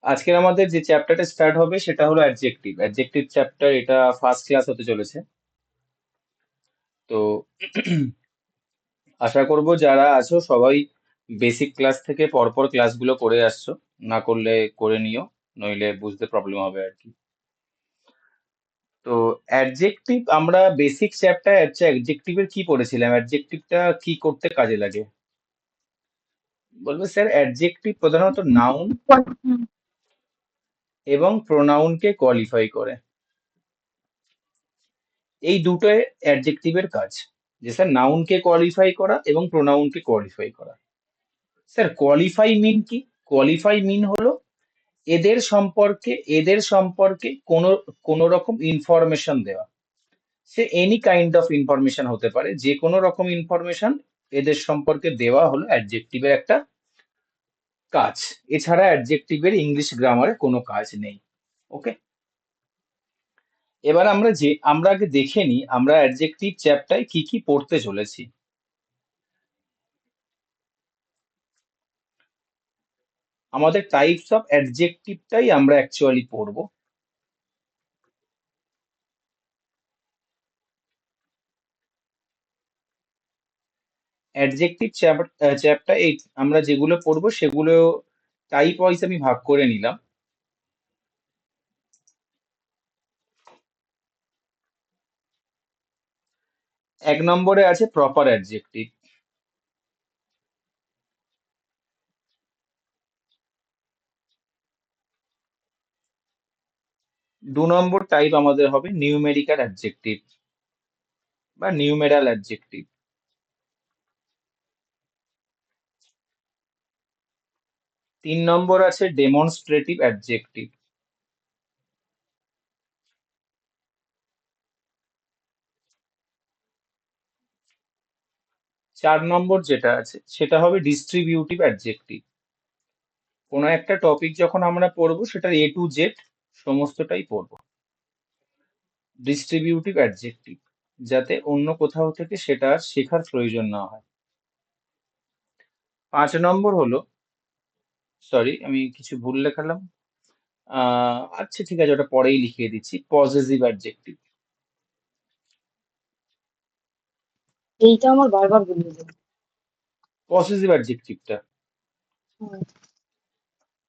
আজকের আমাদের যে চ্যাপ্টারটা স্টার্ট হবে সেটা হলো অ্যাডজেক্টিভ অ্যাডজেক্টিভ চ্যাপ্টার। এটা ফার্স্ট ক্লাস হতে চলেছে। তো আশা করব যারা আছো সবাই বেসিক ক্লাস থেকে পরপর ক্লাসগুলো করে আসছো। না করলে করে নিও, নইলে বুঝতে প্রবলেম হবে আর কি। তো অ্যাডজেক্টিভ আমরা বেসিক চ্যাপ্টার অ্যাডজেক্টিভের কি পড়েছিলাম, অ্যাডজেক্টিভটা কি করতে কাজে লাগে বলবো স্যার। অ্যাডজেক্টিভ প্রধানত নাউন হুম, এবং প্রোনাউনকে কোয়ালিফাই করে। এই দুটোই অ্যাডজেক্টিভের কাজ, যে স্যার নাউনকে কোয়ালিফাই করা এবং প্রোনাউনকে কোয়ালিফাই করা। স্যার কোয়ালিফাই মিন কি? কোয়ালিফাই মিন হলো এদের সম্পর্কে কোনো কোনো রকম ইনফরমেশন দেওয়া। সে এনি কাইন্ড অফ ইনফরমেশন হতে পারে, যে কোনো রকম ইনফরমেশন এদের সম্পর্কে দেওয়া হলো অ্যাডজেক্টিভের একটা কাজ। এছাড়া অ্যাডজেক্টিভের ইংলিশ গ্রামারে কোনো কাজ নেই। ওকে, এবার আমরা আগে দেখে নিই আমরা অ্যাডজেক্টিভ চ্যাপ্টারে কি কি পড়তে চলেছি। আমাদের টাইপস অফ অ্যাডজেক্টিভটাই আমরা অ্যাকচুয়ালি পড়বো। অ্যাডজেক্টিভ চ্যাপ্টার এই আমরা যেগুলো পড়বো সেগুলো টাইপ ওয়াইজ আমি ভাগ করে নিলাম। এক নম্বরে আছে প্রপার অ্যাডজেক্টিভ। দু নম্বর টাইপ আমাদের হবে নিউমেরিক্যাল অ্যাডজেক্টিভ বা নিউমেরাল অ্যাডজেক্টিভ। তিন নম্বর আছে ডেমনস্ট্রেটিভ অ্যাডজেক্টিভ। চার নম্বর যেটা আছে সেটা হবে ডিস্ট্রিবিউটিভ অ্যাডজেক্টিভ। কোনো একটা টপিক যখন আমরা পড়বো সেটার এ টু জেড সমস্তটাই পড়বো। ডিস্ট্রিবিউটিভ অ্যাডজেক্টিভ, যাতে অন্য কোথাও থেকে সেটা আর শেখার প্রয়োজন না হয়। পাঁচ নম্বর হলো, সরি আমি কিছু ভুল লেখালাম, আচ্ছা ঠিক আছে, ওটা পরেই লিখিয়ে দিচ্ছি, পজেসিভ অ্যাডজেক্টিভ। এইটা আমার বারবার বলিয়ে দেবে। পজেসিভ অ্যাডজেক্টিভটা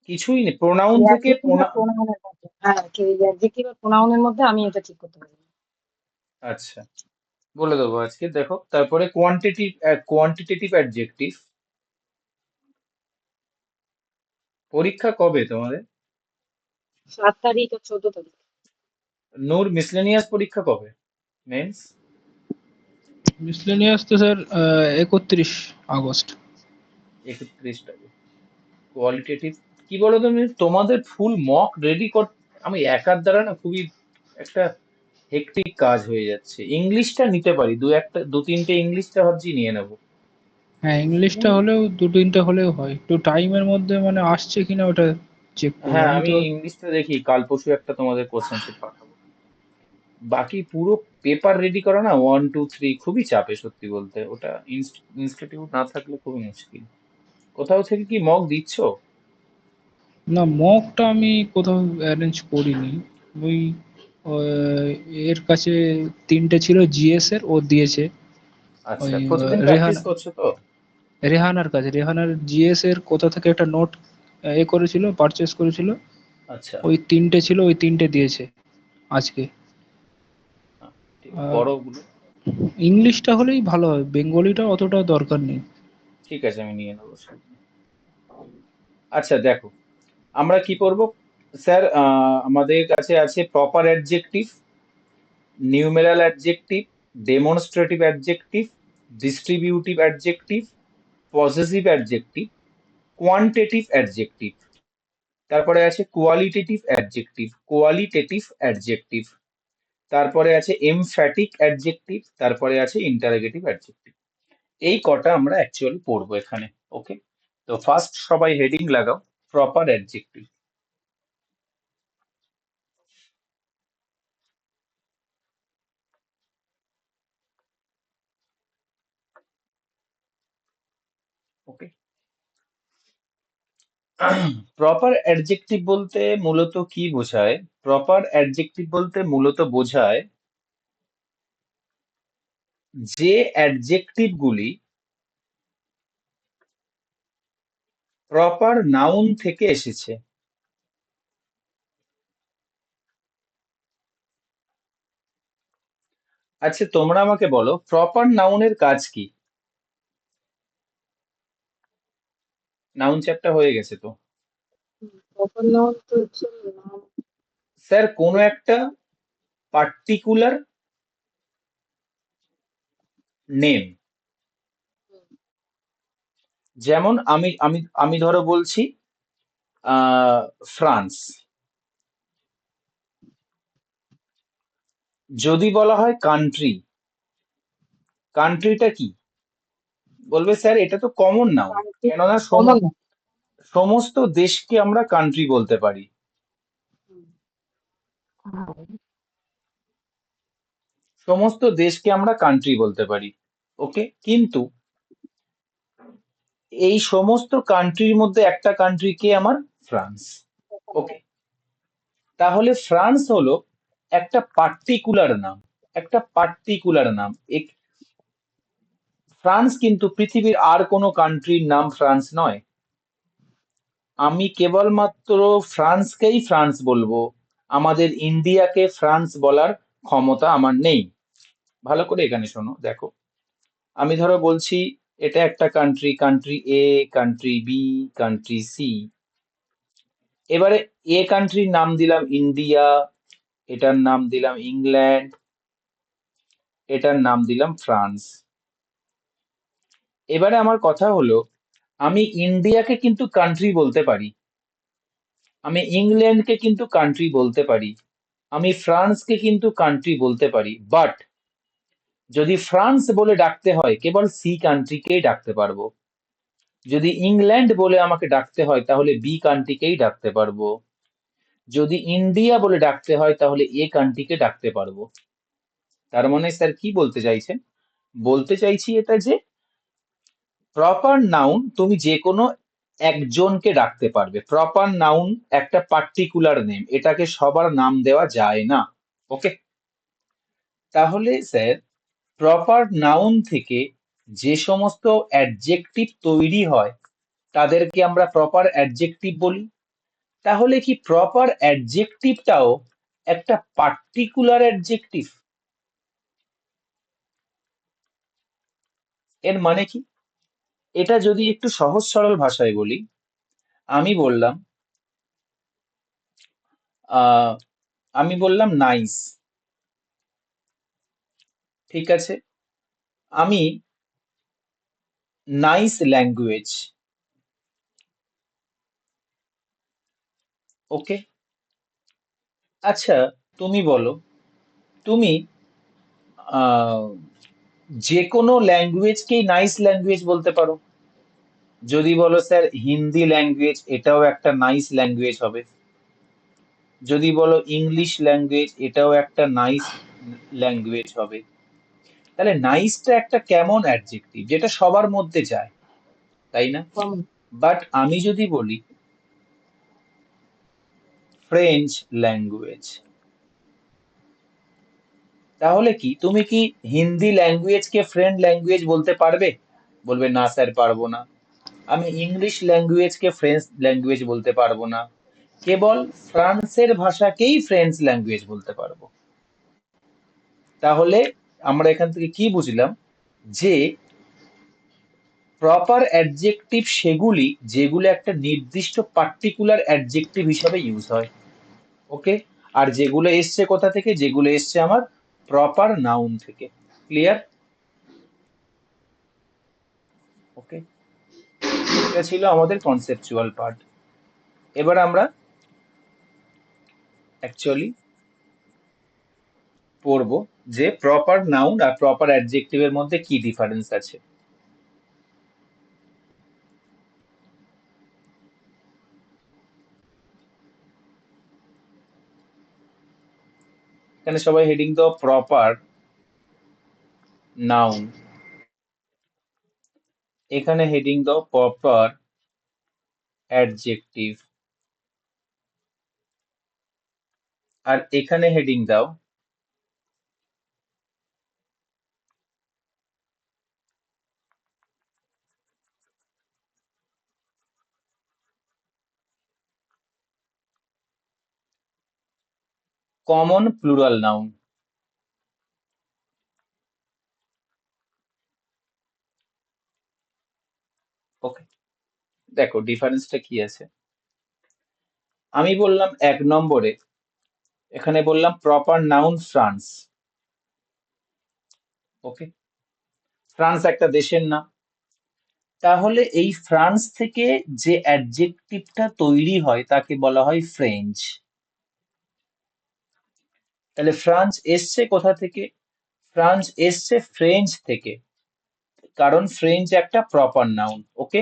কিছুই নেই, প্রোনাউন এই থেকে অ্যাডজেক্টিভ আর প্রোনাউনের মধ্যে, হ্যাঁ, এই অ্যাডজেক্টিভ আর প্রোনাউনের মধ্যে আমি এটা ঠিক করতে পারি না। আচ্ছা বলে দেবো আজকে, দেখো। তারপরে কোয়ান্টিটেটিভ অ্যাডজেক্টিভ। পরীক্ষা কবে তোমাদের? 7 তারিখ আর 14 তারিখ। নূর মিসলেনিয়াস পরীক্ষা কবে, মেন্স? মিসলেনিয়াস তো স্যার 31 আগস্ট। 31 তারিখ। কোয়ালিটেটিভ কি বলো তুমি, তোমাদের ফুল মক রেডি কর। আমি একার দ্বারা না খুবই একটা হেক্টিক কাজ হয়ে যাচ্ছে। ইংলিশটা নিতে পারি, দু তিনটে ইংলিশটা ভাবছি নিয়ে নেবো। হ্যাঁ, ইংলিশটা হলেও দু তিনটে হলেও হয়, একটু টাইমের মধ্যে মানে আসছে কিনা ওটা চেক করবো হ্যাঁ আমি আমি তো। ইংলিশটা দেখি, কাল পরশু একটা তোমাদের কোশ্চেন সেট পাঠাবো। বাকি পুরো পেপার রেডি করা না, 1 2 3 খুবই চাপে সত্যি বলতে। ওটা ইনস্টিটিউট না থাকলে খুবই মুশকিল। কোথাও থেকে কি মক দিচ্ছ? না, মকটা আমি কোথাও অ্যারেঞ্জ করিনি। ওই আহ, এর কাছে তিনটে ছিল জিএস এর, ও দিয়েছে। আচ্ছা, ওই প্রতিদিন রেহান প্র্যাকটিস করছো তো? রেহানার কাছে, রেহানার জিএস এর কোথা থেকে একটা নোট এ করেছিল, পারচেস করেছিল। আচ্ছা। ওই তিনটে ছিল, ওই তিনটে দিয়েছে আজকে। হ্যাঁ, ঠিক আর করো ওগুলো। ইংলিশটা হলেই ভালো হয়, বেঙ্গলিটা অতটা দরকার নেই। ঠিক আছে, আমি নিয়ে নেবো সেগুলো। আচ্ছা দেখো, আমরা কি করব স্যার। আমাদের কাছে আছে proper adjective, numeral adjective, demonstrative adjective, distributive adjective, possessive adjective, quantitative adjective. তারপরে আছে কোয়ালিটেটিভ অ্যাডজেক্টিভ। তারপরে আছে এমফ্যাটিক অ্যাডজেক্টিভ। তারপরে আছে ইন্টারোগেটিভ অ্যাডজেক্টিভ। এই কটা আমরা অ্যাকচুয়ালি পড়বো এখানে। ওকে, তো ফার্স্ট সবাই হেডিং লাগাও, প্রপার অ্যাডজেক্টিভ। ওকে, প্রপার অ্যাডজেক্টিভ বলতে মূলত কি বোঝায়? প্রপার অ্যাডজেক্টিভ বলতে মূলত বোঝায় যে অ্যাডজেক্টিভ গুলি প্রপার নাউন থেকে এসেছে। আচ্ছা, তোমরা আমাকে বলো প্রপার নাউনের কাজ কি? নাউন চ্যাপ্টার হয়ে গেছে তো। প্রপার নাউন তো হচ্ছে নাম। স্যার, কোনো একটা পার্টিকুলার নেম, যেমন আমি আমি আমি ধরো বলছি ফ্রান্স। যদি বলা হয় কান্ট্রি, কান্ট্রিটা কি? বলবে স্যার এটা তো কমন নাউন, কান্ট্রি কেননা কমন না। সমস্ত দেশকে আমরা কান্ট্রি বলতে পারি। সমস্ত দেশকে আমরা কান্ট্রি বলতে পারি। ওকে, কিন্তু এই সমস্ত কান্ট্রির মধ্যে একটা কান্ট্রি কে? আমার ফ্রান্স। ওকে, তাহলে ফ্রান্স হলো একটা পার্টিকুলার নাম, একটা পার্টিকুলার নাম। ফ্রান্স কিন্তু পৃথিবীর আর কোনো কান্ট্রির নাম ফ্রান্স নয়। আমি কেবলমাত্র ফ্রান্সকেই ফ্রান্স বলবো, আমাদের ইন্ডিয়াকে ফ্রান্স বলার ক্ষমতা আমার নেই। ভালো করে এখানে শোনো, দেখো, আমি ধরো বলছি এটা একটা কান্ট্রি, কান্ট্রি এ, কান্ট্রি বি, কান্ট্রি সি। এবারে এ কান্ট্রির নাম দিলাম ইন্ডিয়া, এটার নাম দিলাম ইংল্যান্ড, এটার নাম দিলাম ফ্রান্স। এবারে আমার কথা হলো, আমি ইন্ডিয়াকে কিন্তু কান্ট্রি বলতে পারি, আমি ইংল্যান্ডকে কিন্তু কান্ট্রি বলতে পারি, আমি ফ্রান্সকে কিন্তু কান্ট্রি বলতে পারি, বাট যদি ফ্রান্স বলে ডাকতে হয় কেবল সি কান্ট্রিকেই ডাকতে পারবো। যদি ইংল্যান্ড বলে আমাকে ডাকতে হয় তাহলে বি কান্ট্রিকেই ডাকতে পারবো। যদি ইন্ডিয়া বলে ডাকতে হয় তাহলে এ কান্ট্রিকে ডাকতে পারবো। তার মানে স্যার কি বলতে চাইছেন? বলতে চাইছি এটা যে প্রপার নাউন তুমি যে কোনো একজনকে ডাকতে পারবে, প্রপার নাউন একটা পার্টিকুলার নেম, এটাকে সবার নাম দেওয়া যায় না। ওকে, তাহলে স্যার প্রপার নাউন থেকে যে সমস্ত অ্যাডজেক্টিভ তৈরি হয় তাদেরকে আমরা প্রপার অ্যাডজেক্টিভ বলি। তাহলে কি প্রপার অ্যাডজেক্টিভটাও একটা পার্টিকুলার অ্যাডজেক্টিভ? এর মানে কি? এটা যদি একটু সহজ সরল ভাষায় বলি, আমি বললাম আহ আমি বললাম নাইস, ঠিক আছে, আমি নাইস ল্যাঙ্গুয়েজ। ওকে, আচ্ছা, তুমি বলো, তুমি আহ যে কোনো ল্যাঙ্গুয়েজকেই নাইস ল্যাঙ্গুয়েজ বলতে পারো। যদি বলো স্যার হিন্দি ল্যাঙ্গুয়েজ, এটাও একটা নাইস ল্যাঙ্গুয়েজ হবে। যদি বলো ইংলিশ ল্যাঙ্গুয়েজ, এটাও একটা নাইস ল্যাঙ্গুয়েজ হবে। তাহলে নাইসটা একটা কেমন অ্যাডজেক্টিভ যেটা সবার মধ্যে যায়, তাই না? কমন। বাট আমি যদি বলি ফ্রেঞ্চ ল্যাঙ্গুয়েজ, তাহলে কি তুমি কি হিন্দি ল্যাঙ্গুয়েজকে ফ্রেঞ্চ ল্যাঙ্গুয়েজ বলতে পারবে? বলবে না স্যার, পারবো না। আমি ইংলিশ ল্যাঙ্গুয়েজকে ফ্রেঞ্চ ল্যাঙ্গুয়েজ বলতে পারবো না, কেবল ফ্রান্সের ভাষাকেই ফ্রেঞ্চ ল্যাঙ্গুয়েজ বলতে পারবো। তাহলে আমরা এখান থেকে কি বুঝলাম? যে প্রপার অ্যাডজেক্টিভ সেগুলি যেগুলো একটা নির্দিষ্ট পার্টিকুলার অ্যাডজেক্টিভ হিসাবে ইউজ হয়। ওকে, আর যেগুলো এসছে কোথা থেকে? যেগুলো এসছে আমার প্রপার নাউন থেকে। ক্লিয়ার? ওকে, এটা ছিল আমাদের কনসেপচুয়াল পার্ট। এবার আমরা অ্যাকচুয়ালি পড়বো যে প্রপার নাউন আর প্রপার অ্যাডজেক্টিভের মধ্যে কি ডিফারেন্স আছে। এখানে সবাই হেডিং দাও প্রপার নাউন, এখানে হেডিং দাও প্রপার অ্যাডজেক্টিভ। আর এখানে হেডিং দাও কমন প্লুরাল নাউন। ওকে, দেখো ডিফারেন্সটা কি আছে। আমি বললাম 1 নম্বরে, এখানে বললাম প্রপার নাউন ফ্রান্স। ওকে, ফ্রান্স একটা দেশের নাম। তাহলে এই ফ্রান্স থেকে যে অ্যাডজেক্টিভটা তৈরি হয় তাকে বলা হয় ফ্রেঞ্চ। তাহলে ফ্রান্স এসছে কোথা থেকে? ফ্রান্স এসছে ফ্রেঞ্চ থেকে, কারণ ফ্রেঞ্চ একটা প্রপার নাউন। ওকে,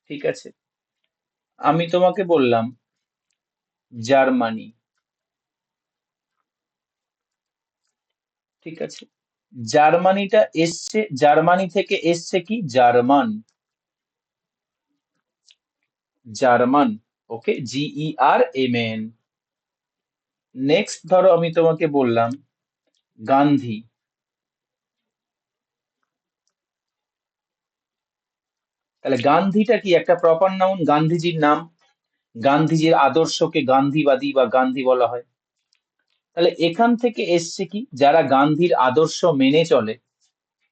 ঠিক আছে। আমি তোমাকে বললাম জার্মানি, ঠিক আছে। জার্মানিটা এসছে, জার্মানি থেকে এসছে কি? German, German. Okay, GERMAN। Next ধরো আমি তোমাকে বললাম গান্ধী। তাহলে গান্ধীটা কি? একটা প্রপার নাউন, গান্ধীজির নাম। গান্ধীজির আদর্শকে গান্ধীবাদী বা গান্ধী বলা হয়। তাহলে এখান থেকে এসছে কি? যারা গান্ধীর আদর্শ মেনে চলে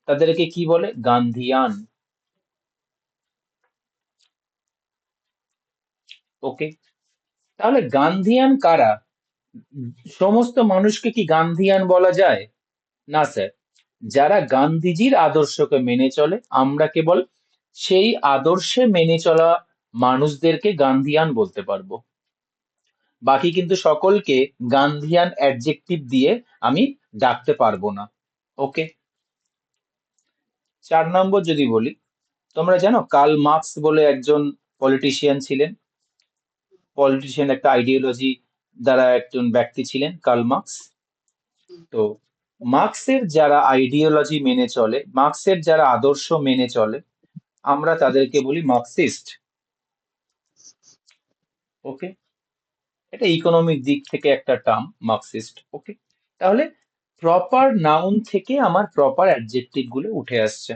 তাদেরকে কি বলে? গান্ধিয়ান। ওকে, তাহলে গান্ধিয়ান কারা? সমস্ত মানুষকে কি গান্ধিয়ান বলা যায়? না স্যার, যারা গান্ধীজির আদর্শকে মেনে চলে আমরা কেবল সেই আদর্শে মেনে চলা মানুষদেরকে গান্ধিয়ান বলতে পারবো। বাকি কিন্তু সকলকে গান্ধিয়ান অ্যাডজেক্টিভ দিয়ে আমি ডাকতে পারবো না। ওকে, 4 নম্বর যদি বলি, তোমরা জানো কার্ল মার্কস বলে একজন পলিটিশিয়ান ছিলেন। পলিটিশিয়ান একটা আইডিওলজি দ্বারা একজন ব্যক্তি ছিলেন কার্ল মার্কস। তো মার্কসের যারা আইডিওলজি মেনে চলে, মার্কসের যারা আদর্শ মেনে চলে, আমরা তাদেরকে বলি মার্কসিস্ট। ওকে, এটা ইকোনমিক দিক থেকে একটা টার্ম, মার্কসিস্ট। ওকে, তাহলে প্রপার নাউন থেকে আমার প্রপার অ্যাডজেক্টিভ গুলো উঠে আসছে।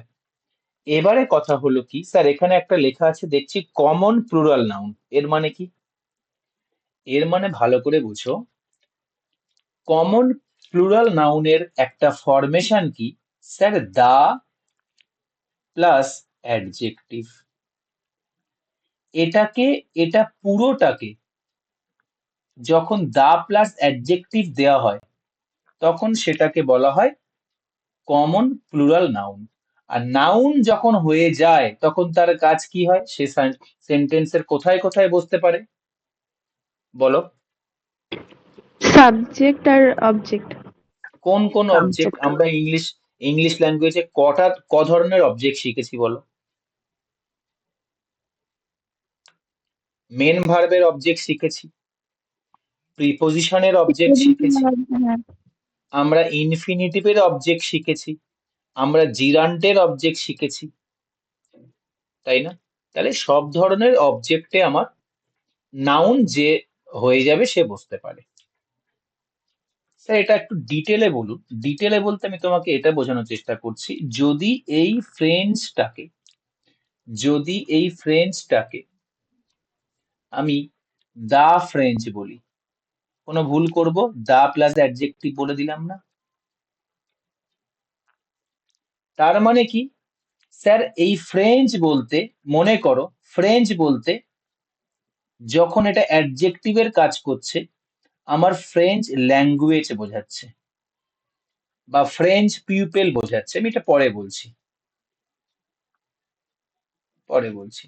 এবারে কথা হলো কি, স্যার এখানে একটা লেখা আছে দেখছি কমন প্লুরাল নাউন, এর মানে কি? এর মানে ভালো করে বুঝো, কমন প্লুরাল নাউনের একটা ফরমেশন কি? Sir the plus adjective. এটাকে, এটা পুরোটাকে যখন দা প্লাস অ্যাডজেক্টিভ দেওয়া হয় তখন সেটাকে বলা হয় কমন প্লুরাল নাউন। আর নাউন যখন হয়ে যায় তখন তার কাজ কি হয়? সে সেন্টেন্সের কোথায় কোথায় বসতে পারে বলো? সাবজেক্ট আর অবজেক্ট। কোন কোন অবজেক্ট? সাবজেক্ট। আমরা ইংলিশ ইংলিশ ল্যাঙ্গুয়েজে ক ধরনের অবজেক্ট শিখেছি বলো? মেন ভার্বের অবজেক্ট শিখেছি, প্রিপোজিশনের অবজেক্ট শিখেছি, হ্যাঁ। আমরা ইনফিনিটিভের অবজেক্ট শিখেছি, আমরা জিরান্টের অবজেক্ট শিখেছি, তাই না? তাহলে সব ধরনের অবজেক্টে আমার নাউন যে হয়ে যাবে সে বসতে পারে। স্যার এটা একটু ডিটেলে বলুন। ডিটেলে বলতে আমি তোমাকে এটা বোঝানোর চেষ্টা করছি, যদি এই ফ্রেঞ্চটাকে, যদি এই ফ্রেঞ্চটাকে আমি দা ফ্রেঞ্চ বলি, কোনো ভুল করব? দা প্লাস অ্যাডজেক্টিভ বলে দিলাম না? তার মানে কি? স্যার এই ফ্রেঞ্চ বলতে, মনে করো ফ্রেঞ্চ বলতে যখন এটা অ্যাডজেক্টিভের কাজ করছে আমার ফ্রেঞ্চ ল্যাঙ্গুয়েজ বোঝাচ্ছে বা ফ্রেঞ্চ পিপল বোঝাচ্ছে, আমি এটা পরে বলছি, পরে বলছি।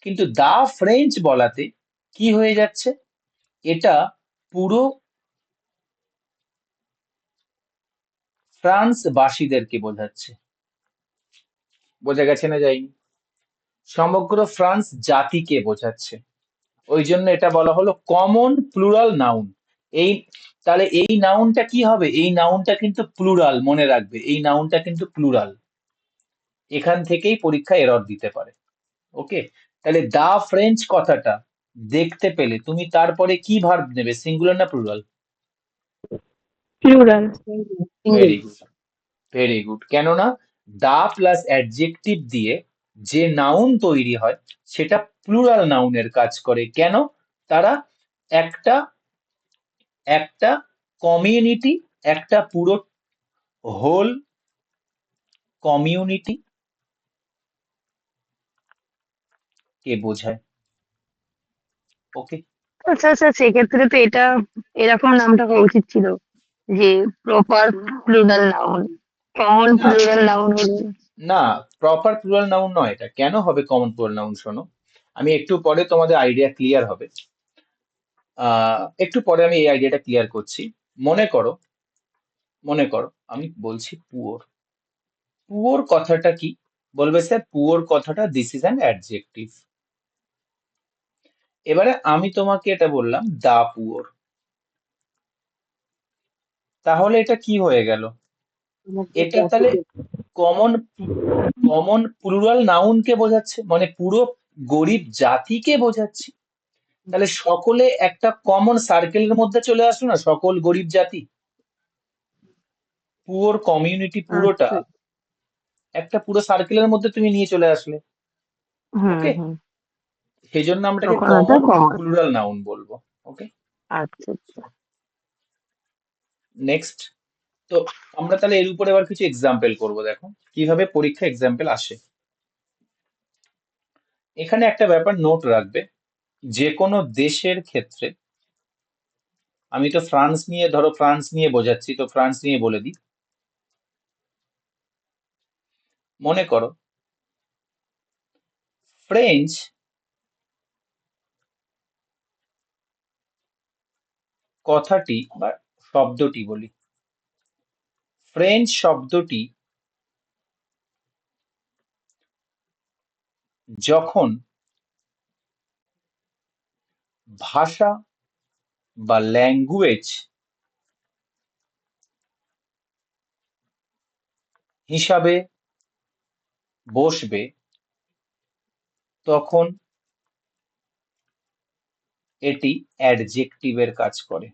কিন্তু দা ফ্রেঞ্চ বলাতে কি হয়ে যাচ্ছে? এটা পুরো ফ্রান্স বাসীদেরকে বোঝাচ্ছে। বোঝা গেছে না যায়নি? সমগ্র ফ্রান্স জাতিকে বোঝাচ্ছে। ওই জন্য এটা বলা হলো কমন প্লুরাল নাউন। এই, তাহলে এই নাউনটা কি হবে? এই নাউনটা কিন্তু প্লুরাল, মনে রাখবে এই নাউনটা কিন্তু প্লুরাল। এখান থেকেই পরীক্ষা এরর দিতে পারে। ওকে, তাহলে দা ফ্রেঞ্চ কথাটা দেখতে পেলে তুমি তারপরে কি ভার্ব নেবে, সিঙ্গুলার না plural? Plural. Single. Very good, very good. কেননা দা প্লাস অ্যাডজেক্টিভ দিয়ে যে নাউন তৈরি হয় সেটা প্লুরাল নাউনের কাজ করে। কেন? তারা একটা একটা কমিউনিটি, একটা পুরো হোল কমিউনিটি কে বোঝায়। ওকে, আচ্ছা আচ্ছা, সেক্ষেত্রে তো এটা এরকম নামটা হওয়া উচিত ছিল, যে প্রপার প্লুরাল নাউন, কমন না প্লুরাল নাউন হলে। না, প্রপার প্লুরাল নাউন নয় এটা। কেন হবে কমন প্লুরাল নাউন শোনো, আমি একটু পরে তোমাদের আইডিয়া ক্লিয়ার হবে। একটু পরে আমি এই আইডিয়াটা ক্লিয়ার করছি। মনে করো, মনে করো আমি বলছি পুওর। পুওর কথাটা কি? বলবে স্যার পুওর কথাটা দিস ইজ অ্যান অ্যাডজেক্টিভ। এবারে আমি তোমাকে এটা বললাম দা পুওর, তাহলে এটা কি হয়ে গেল? এটা তাহলে কমন কমন প্লুরাল নাউনকে বোঝাচ্ছে, মানে পুরো গরিব জাতিকে বোঝাচ্ছে। তাহলে সকলে একটা কমন সার্কেলের মধ্যে চলে আসলো না, সকল গরিব জাতি, পুওর কমিউনিটি পুরোটা আচ্ছা। একটা পুরো সার্কেলের মধ্যে তুমি নিয়ে চলে আসলে। হুম ওকে, হুম। সেই জন্য আমরা এটাকে তখন ওটা কমন কমন। প্লুরাল নাউন বলবো। ওকে, আচ্ছা আচ্ছা। নেক্সট। তো আমরা তাহলে এর উপরে আবার কিছু এক্সাম্পল করব, দেখো কিভাবে পরীক্ষা এক্সাম্পল আসে। এখানে একটা ব্যাপার নোট রাখবে, যে কোনো দেশের ক্ষেত্রে, আমি তো ফ্রান্স নিয়ে, ধরো ফ্রান্স নিয়ে বোঝাচ্ছি, তো ফ্রান্স নিয়ে বলে দিই। মনে করো ফ্রেঞ্চ কথাটি বা শব্দটি বলি, ফ্রেঞ্চ শব্দটি যখন ভাষা বা ল্যাঙ্গুয়েজ হিসাবে বসবে তখন এটি অ্যাডজেক্টিভের কাজ করে।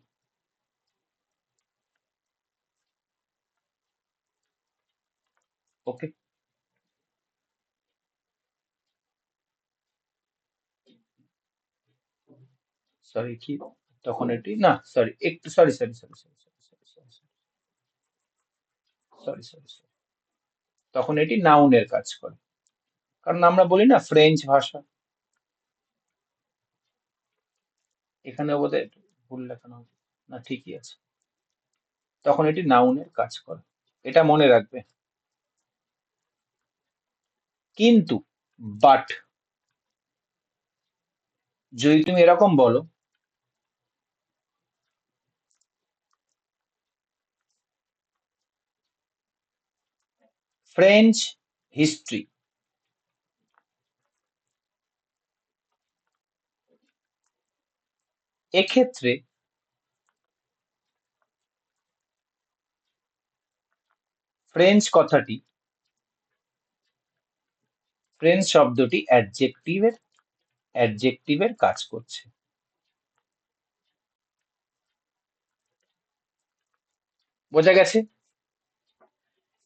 ওকে, সরি কি, তখন এটি না, সরি একটু, sorry sorry sorry sorry sorry sorry sorry sorry sorry sorry, তখন এটি নাউনের কাজ করে। কারণ আমরা বলি না ফ্রেঞ্চ ভাষা, এখানে বোধহয় একটু ভুল লেখানো হবে, না ঠিকই আছে, তখন এটি নাউনের কাজ করে। এটা মনে রাখবে। কিন্তু বাট যদি তুমি এরকম বলো ফ্রেঞ্চ হিস্ট্রি, এক্ষেত্রে ফ্রেঞ্চ কথাটি, ফ্রেঞ্চ শব্দটি অ্যাডজেক্টিভের কাজ করছে। বোঝা গেছে?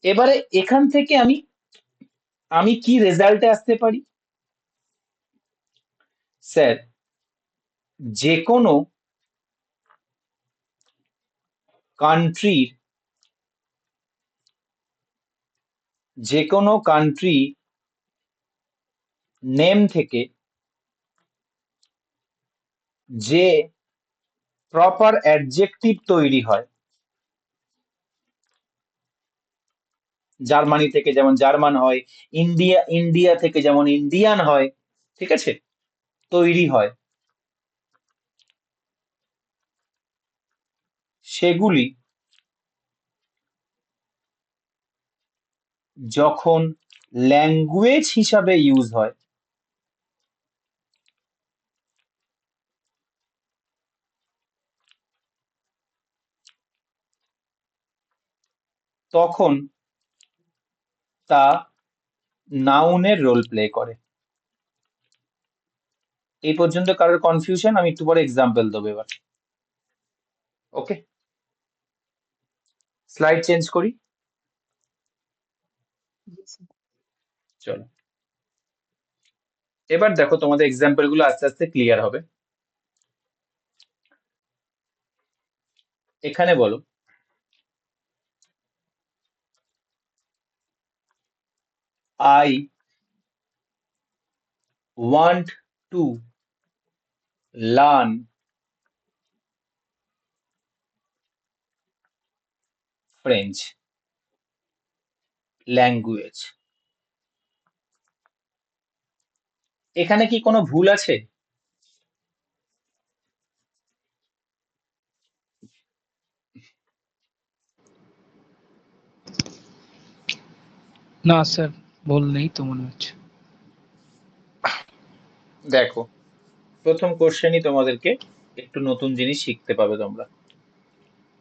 এবারে এখান থেকে আমি আমি কি রেজাল্টে আসতে পারি? স্যার যে কোনো কান্ট্রির, যে কোনো কান্ট্রি নেম থেকে যে প্রপার অ্যাডজেক্টিভ তৈরি হয়, জার্মানি থেকে যেমন জার্মান হয়, ইন্ডিয়া ইন্ডিয়া থেকে যেমন ইন্ডিয়ান হয়, ঠিক আছে, তৈরি হয়, সেগুলি যখন ল্যাঙ্গুয়েজ হিসাবে ইউজ হয় তখন তা নাউনের রোল প্লে করে। এই পর্যন্ত কারোর কনফিউশন? আমি একটু পরে এক্সাম্পল দেবো এবার। ওকে, স্লাইড চেঞ্জ করি। চলো, এবার দেখো তোমাদের এক্সাম্পল গুলো আস্তে আস্তে ক্লিয়ার হবে। এখানে বলো, I want to learn French language. এখানে কি কোনো ভুল আছে? না স্যার, ভুল নেই তো মনে হচ্ছে। দেখো, প্রথম কোশ্চেনই তোমাদেরকে একটু নতুন জিনিস শিখতে পাবে তোমরা।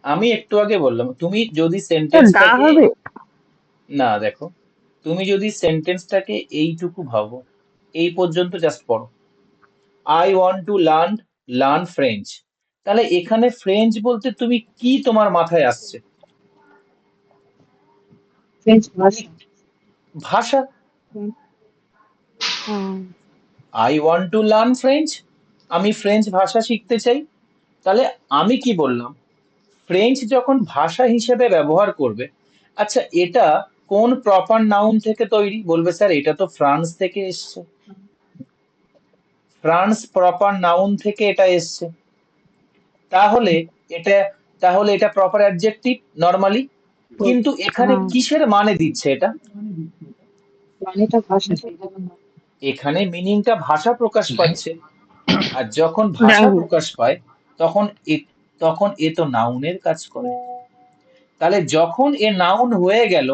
আমি একটু আগে বললাম, তুমি যদি স্যার দা সেন্টেন্সটাকে, হবে? না দেখো, তুমি যদি সেন্টেন্সটাকে এইটুকু ভাবো, এই পর্যন্ত জাস্ট পড়ো, I want to learn French, তাহলে এখানে ফ্রেঞ্চ বলতে তুমি কি তোমার মাথায় আসছে? ফ্রেঞ্চ তুমি ভাষা। ভাষা, হুম, I want to learn French, আমি ফ্রেঞ্চ ভাষা শিখতে চাই। তাহলে আমি কি বললাম, ফ্রেঞ্চ যখন ভাষা হিসেবে ব্যবহার করবে, আচ্ছা এটা কোন প্রপার নাউন থেকে তৈরি? বলবে স্যার এটা তো ফ্রান্স থেকে এসছে, ফ্রান্স প্রপার নাউন থেকে এটা এসছে। তাহলে এটা তাহলে এটা প্রপার অ্যাডজেক্টিভ নরমালি, কিন্তু এখানে হুম, কিসের মানে দিচ্ছে এটা? মানেটা ভাষা, সেই জন্য এখানে মিনিংটা ভাষা প্রকাশ পাচ্ছে। আর যখন ভাষা ল্যাঙ্গুয়েজ। প্রকাশ পায়, তখন এ তখন এ তো নাউনের কাজ করে। তাহলে যখন এ নাউন হয়ে গেল,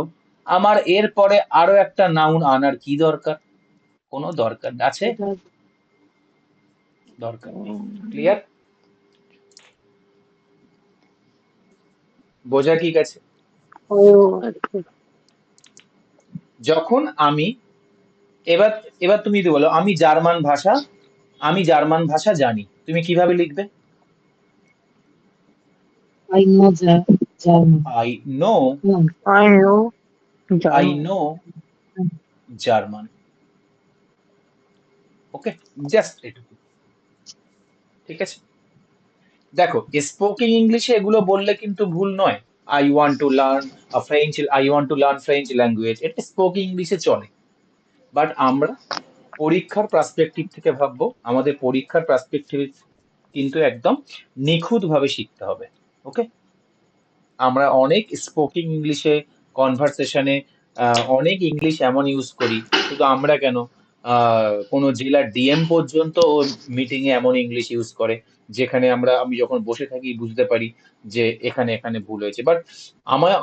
আমার এর পরে আরো একটা নাউন আনার কি দরকার? কোনো দরকার আছে? এটা দরকার নেই। ক্লিয়ার? বোঝা কি গেছে? ও আচ্ছা। যখন আমি, এবার এবার তুমি যদি বলো আমি জার্মান ভাষা জানি, তুমি কিভাবে লিখবে? I know German. I know, না, I know I German. No German. Okay, just এটুকু। ঠিক আছে, দেখো স্পোকিং ইংলিশে এগুলো বললে কিন্তু ভুল নয়। I want to learn French language, এটা স্পোকিং ইংলিশে চলে। বাট আমরা পরীক্ষার পার্সপেক্টিভ থেকে ভাববো, আমাদের পরীক্ষার পার্সপেক্টিভ কিন্তু একদম নিখুঁত ভাবে শিখতে হবে। ওকে, আমরা অনেক স্পোকিং ইংলিশে কনভারসেশনে অনেক ইংলিশ এমন ইউজ করি, শুধু আমরা কেন, কোনো জেলার ডিএম পর্যন্ত মিটিং এ এমন ইংলিশ ইউজ করে, যেখানে আমি যখন বসে থাকি বুঝতে পারি যে এখানে এখানে ভুল হয়েছে। বাট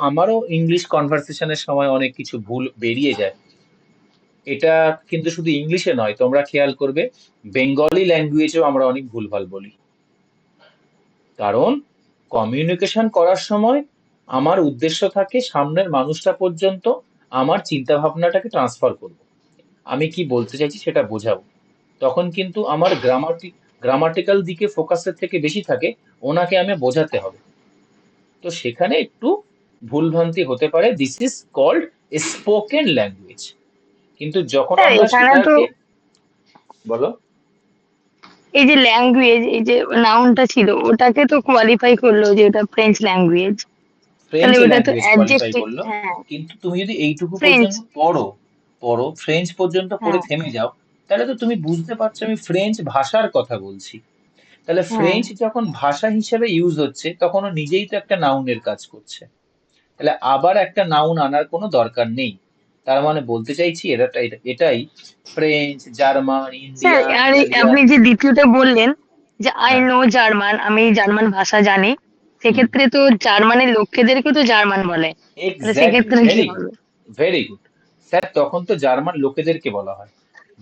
আমারও ইংলিশ কনভারসেশনের সময় অনেক কিছু ভুল বেরিয়ে যায়। এটা কিন্তু শুধু ইংলিশে নয়, তোমরা খেয়াল করবে বেঙ্গলি ল্যাঙ্গুয়েজেও আমরা অনেক ভুলভাল বলি। কারণ কমিউনিকেশন করার সময় আমার উদ্দেশ্য থাকে সামনের মানুষটা পর্যন্ত আমার চিন্তা ভাবনাটাকে ট্রান্সফার করব, আমি কি বলতে চাইছি সেটা বোঝাবো। তখন কিন্তু আমার গ্রামাটিক্যাল দিকে ফোকাসের থেকে বেশি থাকে, ওনাকে আমি বোঝাতে হবে। তো সেখানে একটু ভুলভ্রান্তি হতে পারে, this is called spoken language. কিন্তু যখন স্যার আমরা এখানে তো সেটাকে, বলো, এই যে ল্যাঙ্গুয়েজ, এই যে নাউনটা ছিল ওটাকে তো কোয়ালিফাই করলো যে ওটা ফ্রেঞ্চ ল্যাঙ্গুয়েজ, ফ্রেঞ্চ তাহলে ওটা তো ল্যাঙ্গুয়েজ কোয়ালিফাই অ্যাডজেক্টিভ। করলো, হ্যাঁ, কিন্তু তুমি যদি এইটুকু ফ্রেঞ্চ। পর্যন্ত পড়ো, ফ্রেঞ্চ পর্যন্ত পড়ে হ্যাঁ, থেমে যাও, তাহলে তো তুমি বুঝতে পারছো আমি ফ্রেঞ্চ ভাষার কথা বলছি। তাহলে হ্যাঁ। ফ্রেঞ্চ যখন ভাষা হিসেবে ইউজ হচ্ছে, তখন ও নিজেই তো একটা নাউনের কাজ করছে। তাহলে আবার একটা নাউন আনার কোনো দরকার নেই। তার মানে বলতে চাইছি এটাই ফ্রেঞ্চ, জার্মান, স্যার ইন্ডিয়ান, আর ইটালিয়ান। আপনি যে দ্বিতীয়টা বললেন যে আই হ্যাঁ, নো জার্মান, আমি জার্মান ভাষা জানি, হুম, সেক্ষেত্রে তো জার্মানের লোকেদেরকে তো জার্মান বলে, তাহলে এক্স্যাক্টলি, সেক্ষেত্রে কি ভেরি গুড, হবে? Very good. স্যার তখন তো জার্মান লোকেদেরকে বলা হয়।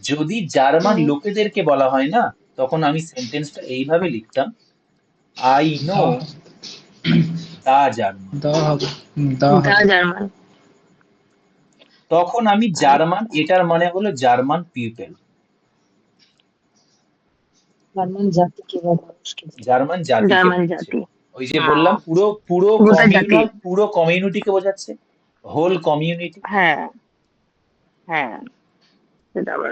যদি জার্মান হুম, লোকেদেরকে বলা হয় না, তখন আমি সেন্টেন্সটা এইভাবে লিখতাম, I know the the German. The হবে। দা দা হবে। জার্মান। তখন আমি জার্মান, এটার মানে হলো জার্মান পিপল, জার্মান জাতিকে বা মানুষকে বোঝায়। জার্মান জাতিকে জার্মান বোঝাচ্ছে। জাতি। ওই যে বললাম পুরো পুরো গোটা জাতি। কমিউনাল, পুরো কমিউনিটিকে বোঝাচ্ছে, হোল কমিউনিটি। হ্যাঁ, হ্যাঁ, সেটা আবার।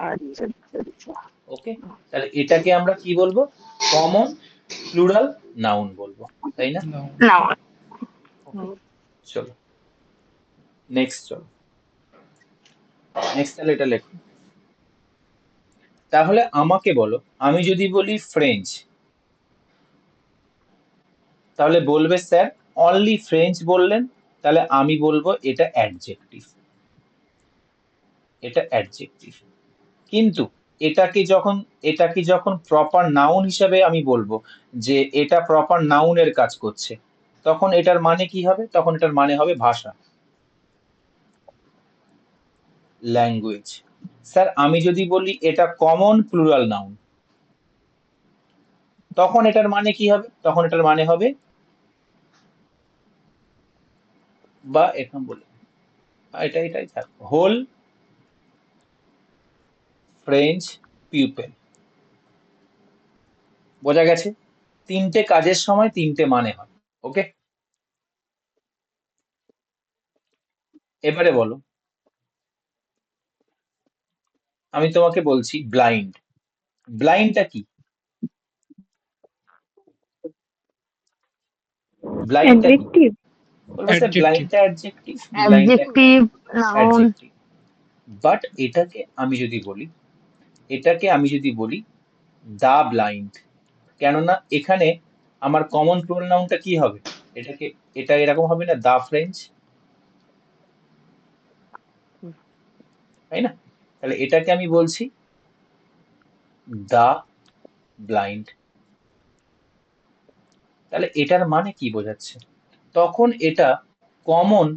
আচ্ছা, আচ্ছা, আচ্ছা। ওকে, তাহলে এটাকে আমরা কি বলবো? কমন প্লুরাল নাউন বলবো, তাই না? না, না। ওকে, চলো নেক্সট, চলো নেক্সট, তাহলে এটা লেখো। তাহলে আমাকে বলো, আমি যদি বলি ফ্রেঞ্চ, তাহলে বলবে স্যার অনলি ফ্রেঞ্চ বললেন, তাহলে আমি বলবো এটা অ্যাডজেক্টিভ, এটা অ্যাডজেক্টিভ। কিন্তু এটাকে যখন প্রপার নাউন হিসাবে আমি বলবো যে এটা প্রপার নাউনের কাজ করছে, তখন এটার মানে কি হবে? তখন এটার মানে হবে ভাষা, ল্যাঙ্গুয়েজ। স্যার আমি যদি বলি এটা কমন প্লুরাল নাউন, তখন এটার মানে কি হবে? তখন এটার মানে হবে, বা এখন বলি এটাই থাক, হোল ফ্রেঞ্চ পিপল। বোঝা গেছে? তিনটে কাজের সময় তিনটে মানে হয়। ওকে, এবারে বলো, আমি তোমাকে বলছি ব্লাইন্ড, ব্লাইন্ডটা কি? ব্লাইন্ডটা কি? অ্যাডজেক্টিভ। বলবো স্যার অ্যাডজেক্টিভ। ব্লাইন্ডটা অ্যাডজেক্টিভ, ব্লাইন্ডটা অ্যাডজেক্টিভ নাউন। অ্যাডজেক্টিভ। বাট এটাকে আমি যদি বলি দা ব্লাইন্ড, কেননা এখানে আমার কমন প্লুরাল নাউনটা কি হবে? এটা এরকম হবে না, দা ফ্রেঞ্চ, তাই না? তাহলে এটাকে আমি বলছি দা ব্লাইন্ড। তাহলে এটার মানে কি বোঝাচ্ছে? তখন এটা কমন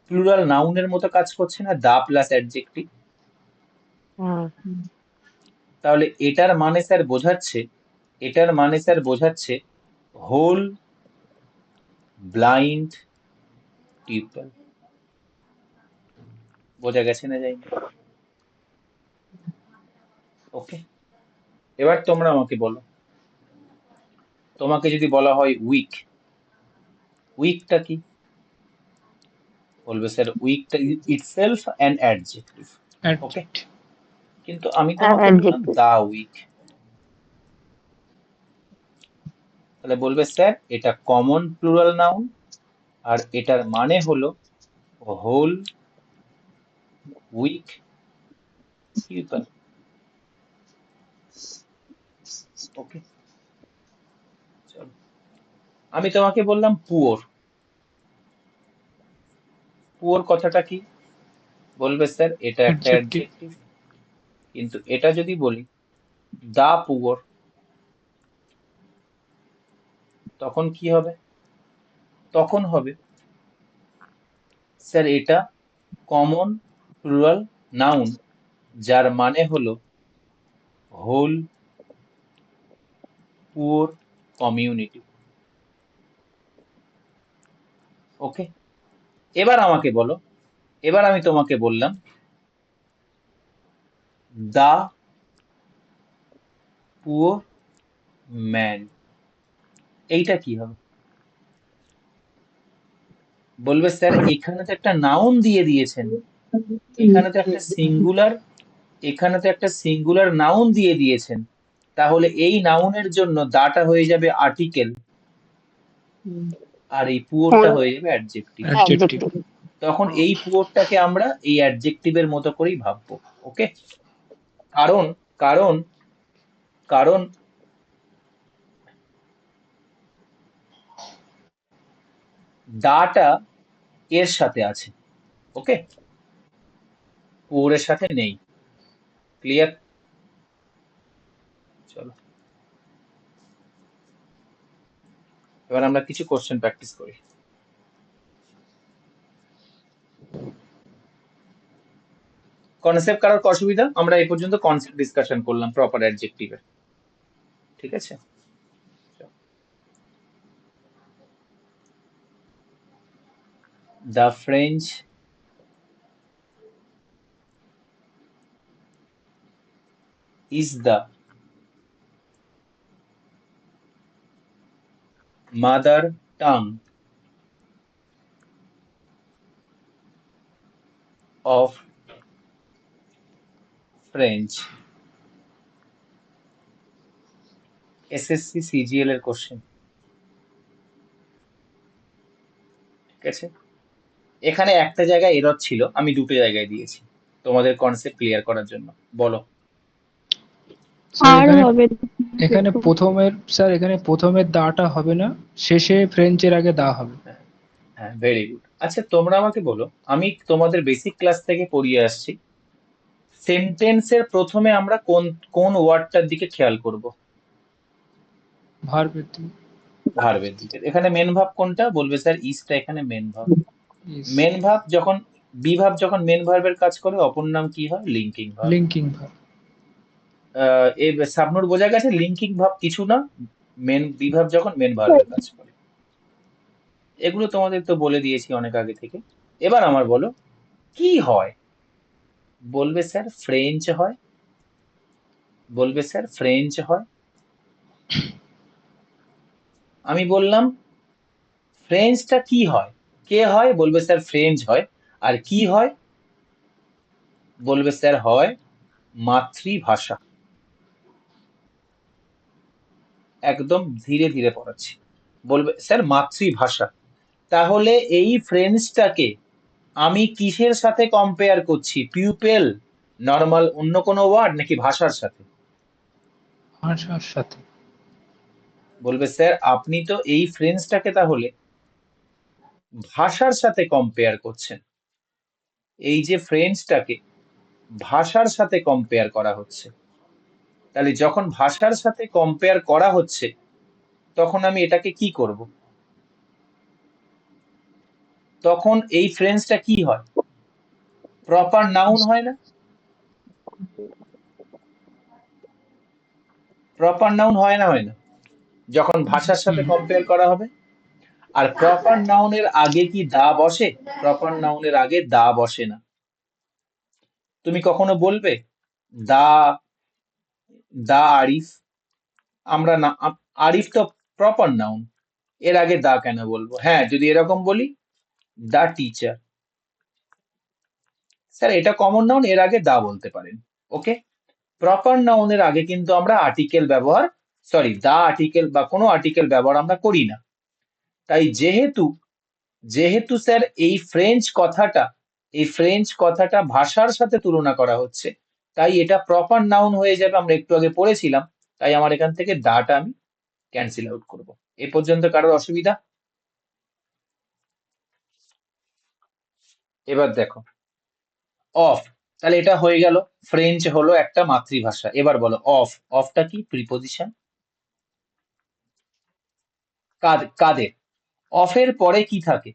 প্লুরাল নাউনের মতো কাজ করছে না, দা প্লাস অ্যাডজেক্টিভ। তাহলে এটার মানে স্যার বোঝাচ্ছে হোল ব্লাইন্ড পিপল। বোঝা গেছে না যাই? ওকে, এবার তোমরা আমাকে বলো, তোমাকে যদি বলা হয় উইক, উইকটা কি? বলবে স্যার উইকটা itself an adjective. Okay, adjective. কিন্তু আমি তোমাকে বললাম অ্যাডজেক্টিভ। দা উইক, তাহলে বলবে স্যার এটা কমন প্লুরাল নাউন, আর এটার মানে হলো হোল উইক পিপল। ওকে, চলো আমি তোমাকে বললাম পুওর, পুওর কথাটা কি? বলবে স্যার এটা একটা অ্যাডজেক্টিভ। অ্যাডজেক্টিভ। কিন্তু এটা যদি বলি দা পুওর, তখন কি হবে? তখন হবে স্যার এটা কমন প্লুরাল নাউন, যার মানে হলো হোল পুওর কমিউনিটি। ওকে, এবার আমাকে বলো, এবার আমি তোমাকে বললাম দা পুওর ম্যান, এইটা কি হবে? বলবে স্যার এখানে তো একটা নাউন দিয়ে দিয়েছেন, এখানে তো একটা সিঙ্গুলার, এখানে তো একটা সিঙ্গুলার নাউন দিয়ে দিয়েছেন, তাহলে এই নাউনের জন্য দাটা হয়ে যাবে আর্টিকেল, আর এই পুওরটা হয়ে যাবে অ্যাডজেক্টিভ। অ্যাডজেক্টিভ। অ্যাডজেক্টিভ। তখন এই পুওরটাকে আমরা এই অ্যাডজেক্টিভের মতো করেই ভাববো। ওকে, কারণ কারণ কারণ দাটা এর সাথে আছে, ওকে, পুওরের সাথে নেই। ক্লিয়ার? চলো এবার আমরা কিছু কোশ্চেন প্র্যাকটিস করি। কনসেপ্ট কারোর অসুবিধা? আমরা এই পর্যন্ত কনসেপ্ট ডিসকাশন করলাম প্রপার অ্যাডজেক্টিভের, ঠিক আছে? The French is the mother tongue of French. SSC CGL এর কোশ্চেন, ঠিক আছে? এখানে একটা জায়গায় এরর ছিল, আমি দুটো জায়গায় দিয়েছি তোমাদের কনসেপ্ট ক্লিয়ার করার জন্য। বলো। স্যার আর এখানে হবে না। এখানে প্রথমের স্যার এখানে প্রথমের দাটা হবে না, শেষে ফ্রেঞ্চের আগে দা হবে। হ্যাঁ, হ্যাঁ, ভেরি গুড। আচ্ছা, তোমরা আমাকে বলো, আমি তোমাদের বেসিক ক্লাস থেকে পড়িয়ে আসছি, সেন্টেন্সের প্রথমে আমরা কোন কোন ওয়ার্ডটার দিকে খেয়াল করব? ভার্বের দিকে। ভার্বের দিকে। এখানে মেন ভাব কোনটা? বলবে স্যার ইজটা এখানে মেন ভাব। ইস। মেন ভাব যখন, বি ভাব যখন মেন ভার্বের কাজ করে, অপর নাম কি হয়? লিঙ্কিং ভাব। Linking verb. এই সাবনুর বোঝা গেছে লিঙ্কিং ভাব কিছু না, মেন বি ভাব যখন মেন ভার্বের কাজ করে। এগুলো তোমাদের তো বলে দিয়েছি অনেক আগে থেকে। এবার আমার বলো, কি হয়? বলবে স্যার ফ্রেঞ্চ হয়। বলবে স্যার ফ্রেঞ্চ হয়। আমি বললাম ফ্রেঞ্চটা কি হয়? কে হয়? বলবে স্যার ফ্রেঞ্চ হয়। আর কি হয়? বলবে স্যার হয় মাতৃভাষা। একদম ধীরে ধীরে পড়াচ্ছি। বলবে স্যার মাতৃভাষা। তাহলে এই ফ্রেঞ্চটাকে আমি কিসের সাথে কম্পেয়ার করছি? পিউপেল, নর্মাল অন্য কোনো ওয়ার্ড, নাকি ভাষার সাথে? ভাষার সাথে। বলবে স্যার আপনি তো এই ফ্রেঞ্চটাকে তাহলে ভাষার সাথে কম্পেয়ার করছেন। এই যে ফ্রেঞ্চটাকে ভাষার সাথে কম্পেয়ার করা হচ্ছে, তাহলে যখন ভাষার সাথে কম্পেয়ার করা হচ্ছে, তখন আমি এটাকে কি করব? তখন এই ফ্রেঞ্চটা কি হয়? প্রপার নাউন হয় না? প্রপার নাউন হয় না, হয় না? যখন ভাষার সাথে হুম। কম্পেয়ার করা হবে। আর প্রপার নাউনের আগে কি দা বসে? প্রপার নাউনের আগে দা বসে না। তুমি কখনো বলবে দা, দা আরিফ? আমরা না, আরিফ তো প্রপার নাউন, এর আগে দা কেন বলবো? হ্যাঁ, যদি এরকম বলি দা টিচার, স্যার এটা কমন নাউন, এর আগে দা বলতে পারেন। ওকে, প্রপার নাউনের আগে কিন্তু আমরা আর্টিকেল ব্যবহার, সরি দা আর্টিকেল বা কোনো আর্টিকেল ব্যবহার আমরা করি না। তাই যেহেতু যেহেতু স্যার এই ফ্রেঞ্চ কথাটা ভাষার সাথে তুলনা করা হচ্ছে, তাই এটা প্রপার নাউন হয়ে যাবে। আমরা একটু আগে পড়েছিলাম, তাই আমার এখান থেকে দাটা আমি ক্যান্সেল আউট করব। এ পর্যন্ত কারোর অসুবিধা? এবার দেখো অফ, তাহলে এটা হয়ে গেল ফ্রেঞ্চ হলো একটা মাতৃভাষা। এবার বলো অফ, অফটা কি? প্রিপোজিশন। কাদের? অফের পরে কি থাকে?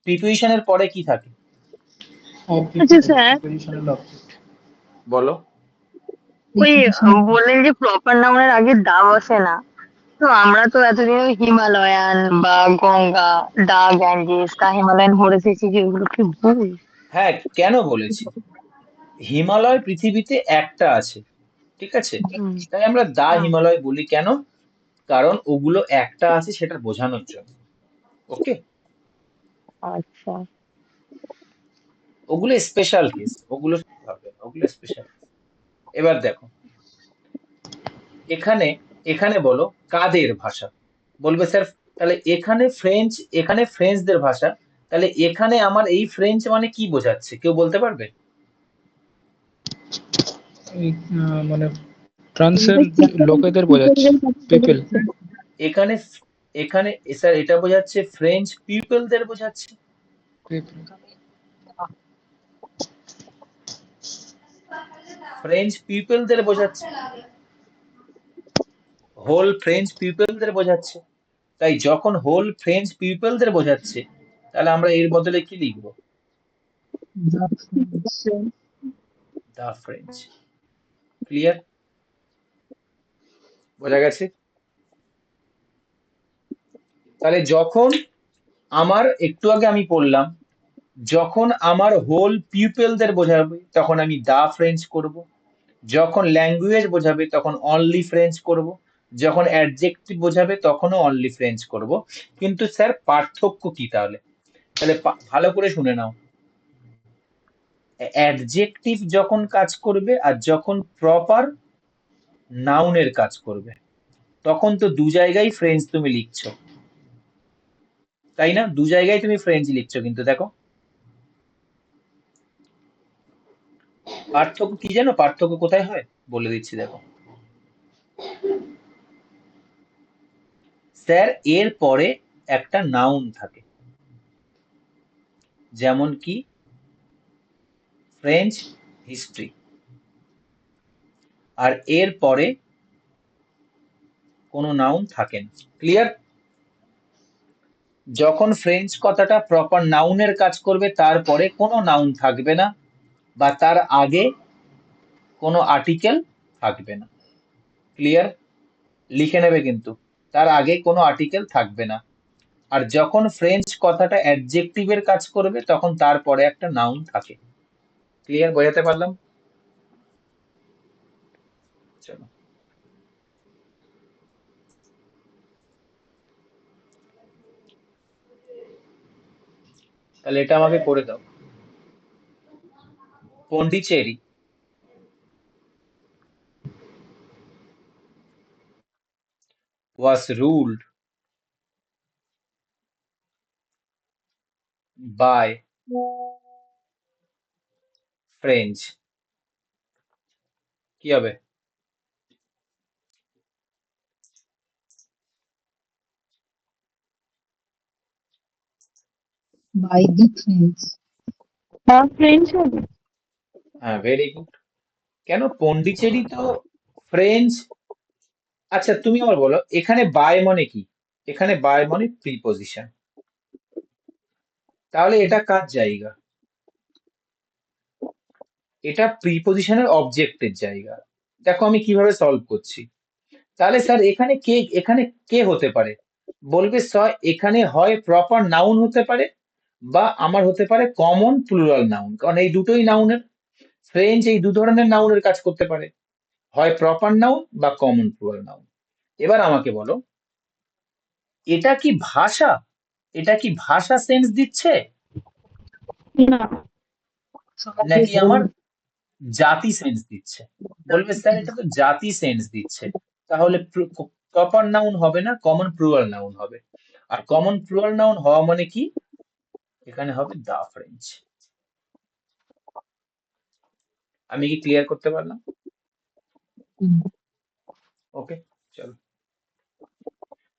প্রিপোজিশনের পরে কি থাকে? অবজেক্ট আচ্ছা থাকে, স্যার, প্রিপোজিশনাল অবজেক্ট। বলো। ওই বললেন যে প্রপার নাউনের আগে দা বসে না, তো আমরা তো এতদিন ওই হিমালয়ান বা গঙ্গা, দা গ্যাঞ্জেস, তা হিমালয়ান ভরে এসেছি, যে ওগুলো কি ভুল? হ্যাঁ, কেন বলেছি? হিমালয় পৃথিবীতে একটা আছে, ঠিক আছে? হুম, তাই আমরা দা হুম, হিমালয় বলি। কেন? কারণ ওগুলো একটা আছে সেটা বোঝানোর জন্য। ওকে, আচ্ছা। ওগুলো স্পেশাল কেস, ওগুলো হবে না, ওগুলো স্পেশাল। এবার দেখো এখানে, এখানে বলো কাদের ভাষা? বলবে স্যার তাহলে এখানে ফ্রেঞ্চদের ভাষা, তাহলে এখানে আমার এই ফ্রেঞ্চ মানে কি বোঝাচ্ছে? কেউ বলতে পারবে? এই মানে ফ্রান্সের লোকেদের বোঝাচ্ছে, পিপল। এখানে এখানে স্যার এটা বোঝাচ্ছে ফ্রেঞ্চ পিপলদের বোঝাচ্ছে। ফ্রেঞ্চ পিপলদের বোঝাচ্ছে, হোল ফ্রেঞ্চ পিপলদের বোঝাচ্ছে। তাই যখন হোল ফ্রেঞ্চ পিপলদের বোঝাচ্ছে, তাহলে আমরা এর বদলে কি লিখবো? দা ফ্রেঞ্চ। ক্লিয়ার? বোঝা গেছে? তাহলে যখন আমার, একটু আগে আমি পড়লাম, যখন আমার হোল পিপলদের বোঝাবে তখন আমি দা ফ্রেঞ্চ করব। যখন ল্যাঙ্গুয়েজ বোঝাবে তখন অনলি ফ্রেঞ্চ করব, যখন অ্যাডজেক্টিভ বোঝাবে তখনও অনলি ফ্রেঞ্চ করব। কিন্তু স্যার পার্থক্য কি তাহলে? তাহলে ভালো করে শুনে নাও। অ্যাডজেক্টিভ যখন কাজ করবে আর যখন প্রপার নাউনের কাজ করবে তখন তো দু জায়গায় ফ্রেঞ্চ তুমি লিখছো, তাই না? দু জায়গায় তুমি ফ্রেঞ্চ লিখছো, কিন্তু দেখো পার্থক্য কি জানো? পার্থক্য কোথায় হয় বলে দিচ্ছি, দেখো স্যার, এর পরে একটা নাউন থাকে, যেমন কি ফ্রেঞ্চ হিস্ট্রি, আর এর পরে কোনো নাউন থাকে না। ক্লিয়ার? যখন ফ্রেঞ্চ কথাটা প্রপার নাউনের কাজ করবে তারপরে কোনো নাউন থাকবে না, বা তার আগে কোনো আর্টিকেল থাকবে না। ক্লিয়ার? লিখে নেবে কিন্তু, তার আগে কোনো আর্টিকেল থাকবে না। আর যখন ফ্রেঞ্চ কথাটা অ্যাডজেক্টিভের কাজ করবে তখন তারপরে একটা নাউন থাকে। ক্লিয়ার? বোঝাতে পারলাম? চলো, তাহলে এটা আমাকে করে দাও। Pondicherry was ruled by French. কি হবে? By the friends. ফ্রেঞ্চ হবে। হ্যাঁ, ভেরি গুড। কেন পন্ডিচেরি তো ফ্রেঞ্চ? আচ্ছা তুমি আমার বলো, এখানে বাই মানে কি? এখানে বাই মানে প্রিপোজিশন, তাহলে এটা কার জায়গা? এটা প্রিপোজিশনের অবজেক্টের জায়গা। দেখো আমি কিভাবে সলভ করছি। তাহলে স্যার এখানে কে হতে পারে? বলবে এখানে হয় প্রপার নাউন হতে পারে, বা আমার হতে পারে কমন প্লুরাল নাউন, কারণ এই দুটোই নাউনের। ফ্রেঞ্চ এই দু ধরনের নাউনের কাজ করতে পারে, হয় প্রপার নাউন বা কমন প্লুরাল নাউন। এবার আমাকে বলো, এটা কি ভাষা? এটা কি ভাষা সেন্স দিচ্ছে, না। সবাইকে নাকি আমার বলুন। জাতি সেন্স দিচ্ছে? বলবে স্যার এটা তো জাতি সেন্স দিচ্ছে, তাহলে প্রপার নাউন হবে না, কমন প্লুরাল নাউন হবে। আর কমন প্লুরাল নাউন হওয়া মানে কি? এখানে হবে দা ফ্রেঞ্চ। আমি কি ক্লিয়ার করতে পারলাম? ওকে, চলো।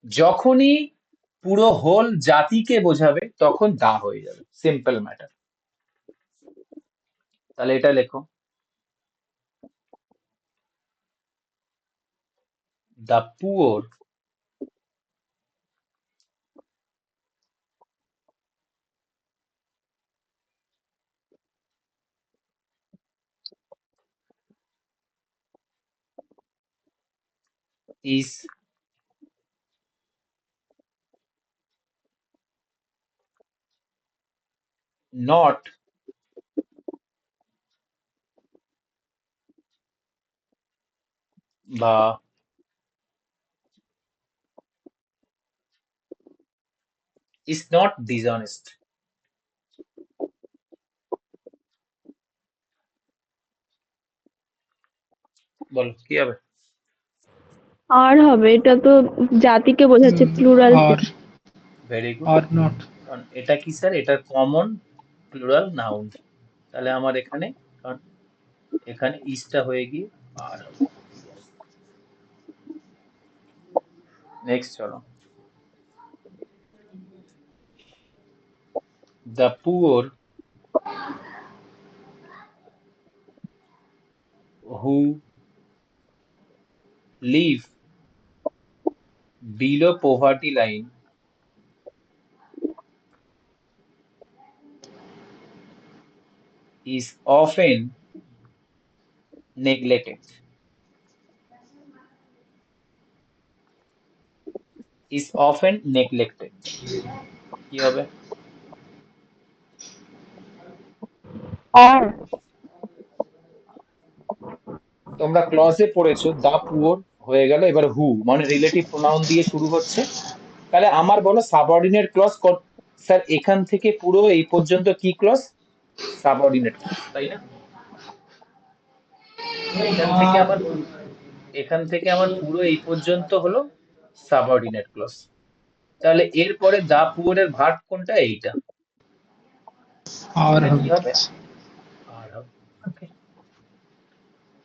যখনই পুরো হোল জাতিকে বোঝাবে তখন দা হয়ে যাবে, সিম্পল ম্যাটার। তাহলে এটা লেখো, দ্য পুওর is not বা is not dishonest। বলো কি হবে? আর হবে, এটা তো জাতিকে বোঝাচ্ছে প্লুরাল আর থেকে। Very good. Are not. কারণ এটা কি স্যার, এটা কমন প্লুরাল নাউন। তাহলে আমার এখানে, কারণ এখানে ইসটা হয়ে গিয়ে আর হবে। নেক্সট চলো, the poor who leave below poverty line is often neglected। is often neglected কি হবে? আর তোমরা ক্লজে পড়েছো দা পুওর হয়ে গেল, এবার হু মানে রিলেটিভ প্রোনাউন দিয়ে শুরু হচ্ছে। তাহলে আমার বলো সাবঅর্ডিনেট ক্লজ, স্যার এখান থেকে পুরো এই পর্যন্ত কি ক্লজ? সাবঅর্ডিনেট ক্লজ, তাই না? এখান থেকে আমার এখান থেকে আমার পুরো এই পর্যন্ত হলো সাবঅর্ডিনেট ক্লজ। তাহলে এরপরে দা পুওরের ভার্ব কোনটা? এইটা। আর এটা কি হবে হবে? আর হবে। ওকে।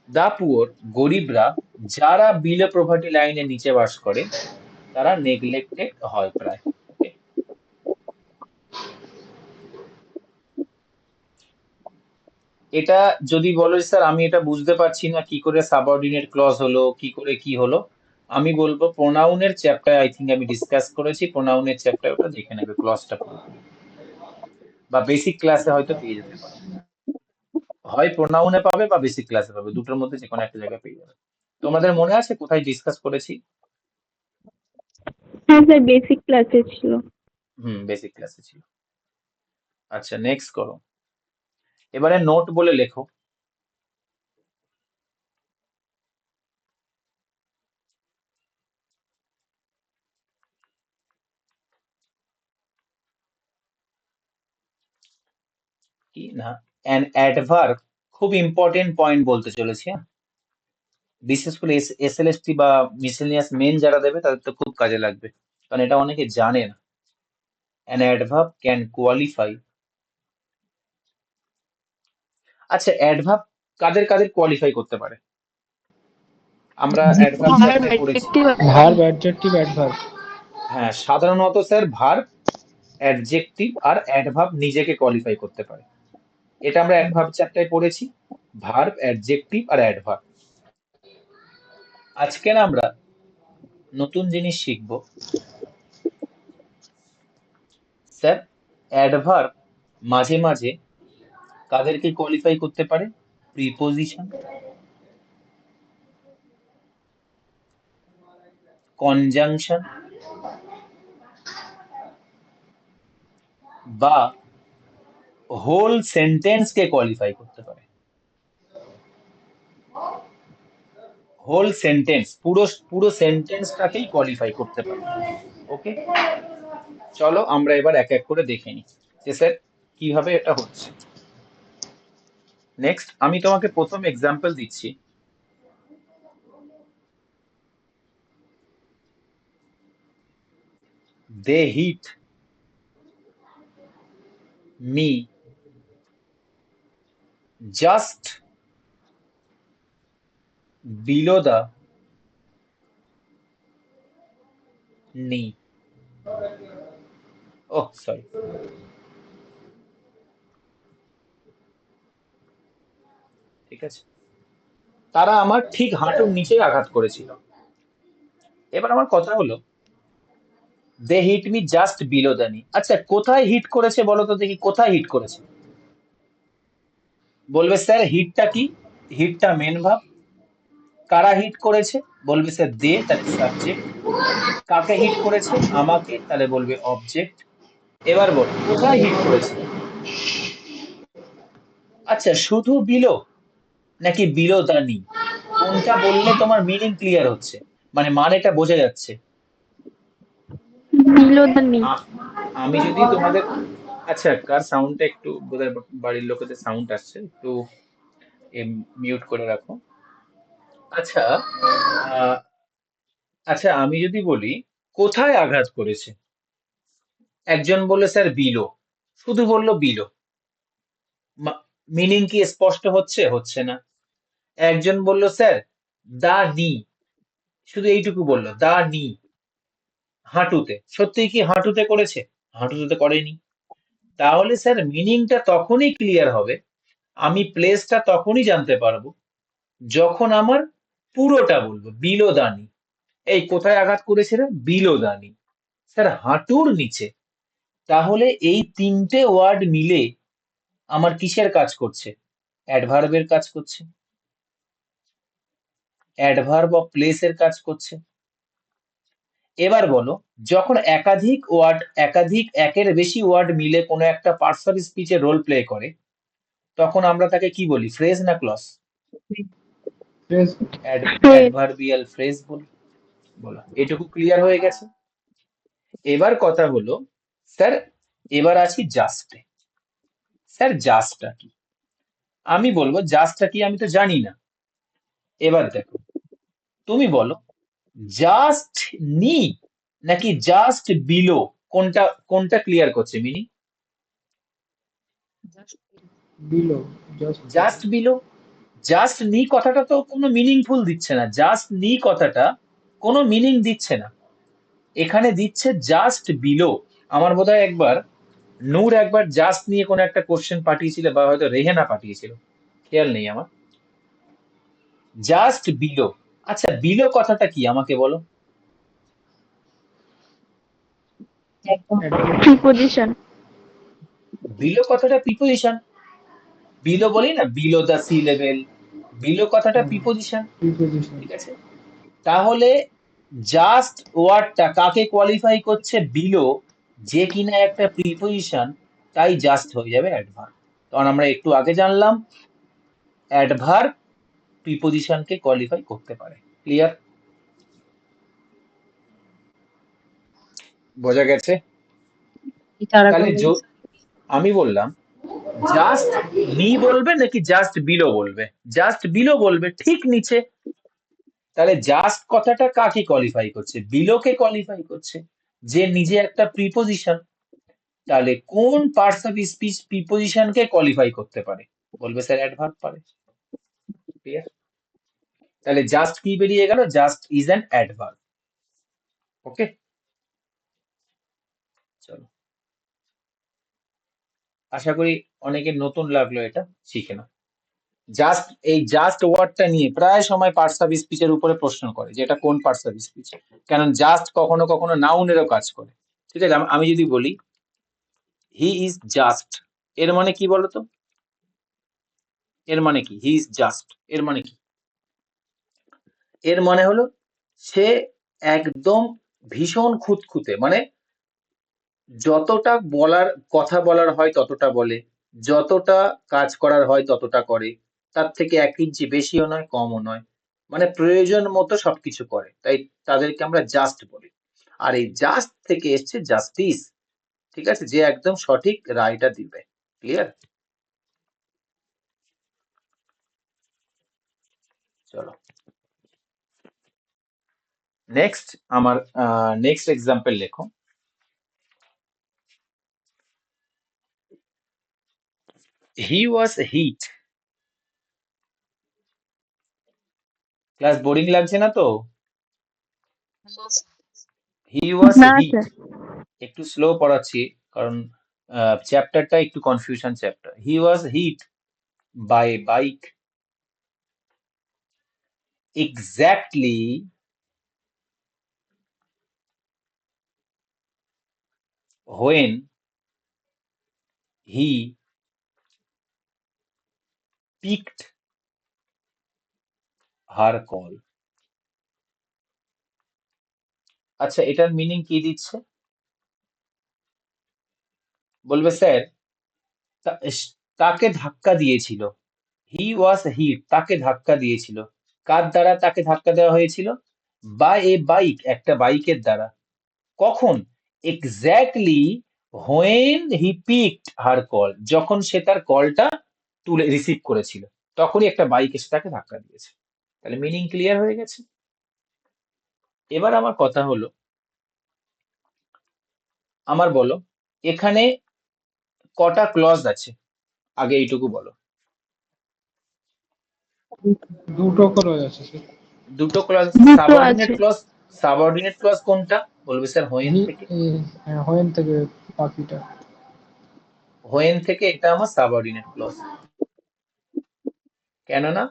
দা পুওর গরিবরা, যারা বিলো প্রভার্টি লাইনের নিচে বাস করে, তারা নেগলেক্টেড হয় প্রায়। ওকে। এটা যদি বলো যে, স্যার আমি এটা বুঝতে পারছি না কি করে সাবঅর্ডিনেট ক্লজ হলো, কি করে কি হলো, আমি বলবো প্রোনাউনের চ্যাপ্টার আই থিঙ্ক আমি ডিসকাস করেছি, প্রোনাউনের চ্যাপ্টার ওটা দেখে নেবে ক্লজটা পুরোপুরি, বা বেসিক ক্লাসে হয়তো পেয়ে যেতে পারো। হয় প্রোনাউনে পাবে বা বেসিক ক্লাসে পাবে, দুটোর মধ্যে যে কোনো একটা জায়গায় পেয়ে যাবে। তোমাদের মনে আছে কোথায় ডিসকাস করেছি? হ্যাঁ স্যার, বেসিক ক্লাসে ছিল। বেসিক ক্লাসে ছিল। আচ্ছা, নেক্সট করো। এবারে নোট বলে লেখো। কি না, অ্যান অ্যাডভার্ব, খুব ইম্পর্টেন্ট পয়েন্ট বলতে চলেছি, হ্যাঁ? বিশেষ করে এসএলএসটি বা মিসেলিনিয়াস মেন যারা দেবে তাদের তো খুব কাজে লাগবে, কারণ এটা অনেকে জানে না। An adverb can qualify. আচ্ছা, অ্যাডভার্ব কাদের কাদের কোয়ালিফাই করতে পারে? আমরা অ্যাডভার্ব ভার্ব, চ্যাপ্টারে পড়েছি। অ্যাডজেক্টিভ। Verb, adjective, adverb. হ্যাঁ, সাধারণত স্যার ভার্ব, অ্যাডজেক্টিভ আর অ্যাডভার্ব নিজেকে কোয়ালিফাই করতে পারে। এটা আমরা অ্যাডভার্ব চ্যাপ্টারে পড়েছি, ভার্ব, অ্যাডজেক্টিভ আর অ্যাডভার্ব। আজকে না আমরা নতুন জিনিস শিখবো। স্যার অ্যাডভার্ব মাঝে মাঝে কাদেরকে কোয়ালিফাই করতে পারে? প্রিপোজিশন, কনজাংশন বা হোল সেন্টেন্স কে কোয়ালিফাই করতে পারে। হোল সেন্টেন্স, পুরো পুরো সেন্টেন্সটাকেই কোয়ালিফাই করতে পারে। ওকে, চলো আমরা এবার এক এক করে দেখে নিই যে স্যার কিভাবে এটা হচ্ছে। নেক্সট আমি তোমাকে প্রথম এক্সাম্পল দিচ্ছি। They hit me just below the knee. Oh sorry, ঠিক আছে, তারা আমার ঠিক হাঁটুর নিচে আঘাত করেছিল। এবার আমার কথা হলো they hit me just below the knee. আচ্ছা, কোথায় হিট করেছে বলো তো দেখি, কোথায় হিট করেছে? বলবে স্যার হিটটা কি? হিটটা মেন ভাব। কারা হিট করেছে? বলবে স্যার দে, তাহলে সাবজেক্ট। কাকে হিট করেছে? আমাকে, তাহলে বলবে অবজেক্ট। এবার বলো কোথায় হিট করেছে? আচ্ছা, শুধু বিলো নাকি বিলো দা নি? কোনটা বললে তোমার মিনিং ক্লিয়ার হচ্ছে, মানে মানেটা বোঝা যাচ্ছে? বিলো দ্য নি। আ- আমি যদি তোমাদের, আচ্ছা কার সাউন্ডটা একটু বোধহয় বাড়ির লোকেদের সাউন্ড আসছে, একটু মিউট করে রাখো। আচ্ছা, আহ, আচ্ছা আমি যদি বলি কোথায় আঘাত করেছে, একজন বললো স্যার বিলো, শুধু বললো বিলো, মিনিং কি স্পষ্ট হচ্ছে? হচ্ছে না। একজন বলল স্যার দা নি, শুধু এইটুকু বললো দা নি, হাঁটুতে, সত্যি কি হাঁটুতে করেছে? হাঁটুতে তো করেনি। তাহলে স্যার মিনিংটা তখনই ক্লিয়ার হবে, আমি প্লেসটা তখনই জানতে পারবো যখন আমার পুরোটা বলবো বিলো দা নি। এই কোথায় আঘাত করেছিল? বিলো দা নি, স্যার হাঁটুর নিচে। তাহলে এই তিনটে ওয়ার্ড মিলে আমার কিসের কাজ করছে? অ্যাডভার্বের কাজ করছে, অ্যাডভার্ব অফ প্লেসের কাজ করছে। এবার বলো, যখন একাধিক ওয়ার্ড, একাধিক একের বেশি ওয়ার্ড মিলে কোনো একটা পার্টস অফ স্পিচে রোল প্লে করে, তখন আমরা তাকে কি বলি? ফ্রেজ না ক্লজ? ফ্রেজ অ্যাডভার্বিয়াল ফ্রেজ বলো। এটুকু ক্লিয়ার হয়ে গেছে। এবার কথা হলো, স্যার এবার আছি জাস্টে। স্যার জাস্টটা কি? আমি বলবো জাস্টটা কি আমি তো জানি না। এবার দেখো, তুমি বলো জাস্ট নি নাকি জাস্ট বিলো, কোনটা কোনটা ক্লিয়ার করছে mini? Below, just just below. Just নি কথাটা তো কোনো মিনিংফুল দিচ্ছে না, জাস্ট নি কথাটা কোনো মিনিং দিচ্ছে না, এখানে দিচ্ছে জাস্ট বিলো। আমার বোধহয় একবার নূর একবার জাস্ট নিয়ে কোনো একটা কোশ্চেন পাঠিয়েছিল, বা হয়তো রেহেনা পাঠিয়েছিল, খেয়াল নেই আমার। Just below. আচ্ছা বিলো কথাটা কি আমাকে বলো? একদম প্রিপোজিশন। বিলো কথাটা প্রিপোজিশন। বিলো বলি না, below the sea level, below কথাটা প্রিপোজিশন। প্রিপোজিশন। ঠিক আছে, তাহলে জাস্ট ওয়ার্ডটা কাকে কোয়ালিফাই করছে? বিলো, যে কিনা একটা প্রিপোজিশন, তাই জাস্ট হয়ে যাবে অ্যাডভার্ব। তখন আমরা একটু আগে জানলাম অ্যাডভার্ব প্রিপোজিশনকে কোয়ালিফাই করতে পারে। ক্লিয়ার? বোঝা গেছে? এটা আর একবার তাহলে বলুন। আমি বললাম জাস্ট নি বলবে নাকি জাস্ট বিলো বলবে? জাস্ট বিলো বলবে, ঠিক নিচে। তাহলে জাস্ট কথাটা কাকে কোয়ালিফাই করছে? বিলোকে কোয়ালিফাই করছে, যে নিজে একটা প্রিপোজিশন। তাহলে কোন পার্টস অফ স্পিচ প্রিপোজিশনকে কোয়ালিফাই করতে পারে? বলবে স্যার অ্যাডভার্ব পারে। ক্লিয়ার? তাহলে জাস্ট কি বেরিয়ে গেল? Just is an adverb. Okay, চলো, আশা করি অনেকের নতুন লাগলো, এটা শিখে নাও। জাস্ট, এই জাস্ট ওয়ার্ডটা নিয়ে প্রায় সময় পার্টস অফ স্পিচের উপরে প্রশ্ন করে, যে এটা কোন পার্টস অফ স্পিচ। কারণ জাস্ট কখনো কখনো নাউনেরও কাজ করে। ঠিক আছে, আমি যদি বলি হি ইজ জাস্ট, এর মানে কি বলতো? এর মানে কি? হি ইজ জাস্ট এর মানে কি? এর মানে হলো সে একদম ভীষণ খুঁতখুঁতে, মানে যতটা বলার কথা বলার হয় ততটা বলে, যতটা কাজ করার হয় ততটা করে, তার থেকে 1 ইঞ্চি বেশিও নয় কমও নয়, মানে প্রয়োজন মতো সবকিছু করে, তাই তাদেরকে আমরা জাস্ট বলি। আর এই জাস্ট থেকে এসছে জাস্টিস। ঠিক আছে, যে একদম সঠিক রায়টা দিবে। ক্লিয়ার? চলো নেক্সট, আমার নেক্সট এক্সাম্পল লেখো। হি ওয়াজ হিট। ক্লাস বোরিং লাগছে না তো? হি ওয়াজ না হিট। স্যার। একটু স্লো পড়াচ্ছি, কারণ চ্যাপ্টারটা একটু confusion chapter. He was hit by bike exactly when he picked her call. আচ্ছা, এটার মিনিং কি দিচ্ছে? বলবে স্যার তাকে ধাক্কা দিয়েছিল। হি ওয়াজ হিট, তাকে ধাক্কা দিয়েছিল। কার দ্বারা তাকে ধাক্কা দেওয়া হয়েছিল? বাই এ বাইক, একটা বাইকের দ্বারা। কখন? Exactly when he picked her call, যখন সে তার কলটা তুলে রিসিভ করেছিল, তখনই একটা বাইক এসে তাকে ধাক্কা দিয়েছে। তাহলে মিনিং ক্লিয়ার হয়ে গেছে। এবার আমার কথা হলো, আমার বলো এখানে কটা ক্লজ আছে, আগে এইটুকু বলো। দুটো করে আছে স্যার। দুটো ক্লজ আছে। দুটো সাবঅর্ডিনেট আছে। ক্লজ, সাবঅর্ডিনেট ক্লজ কোনটা? বলবে স্যার হোয়েন হি থেকে। হোয়েন থেকে বাকিটা। হোয়েন থেকে এটা আমার সাবঅর্ডিনেট ক্লজ, কেননা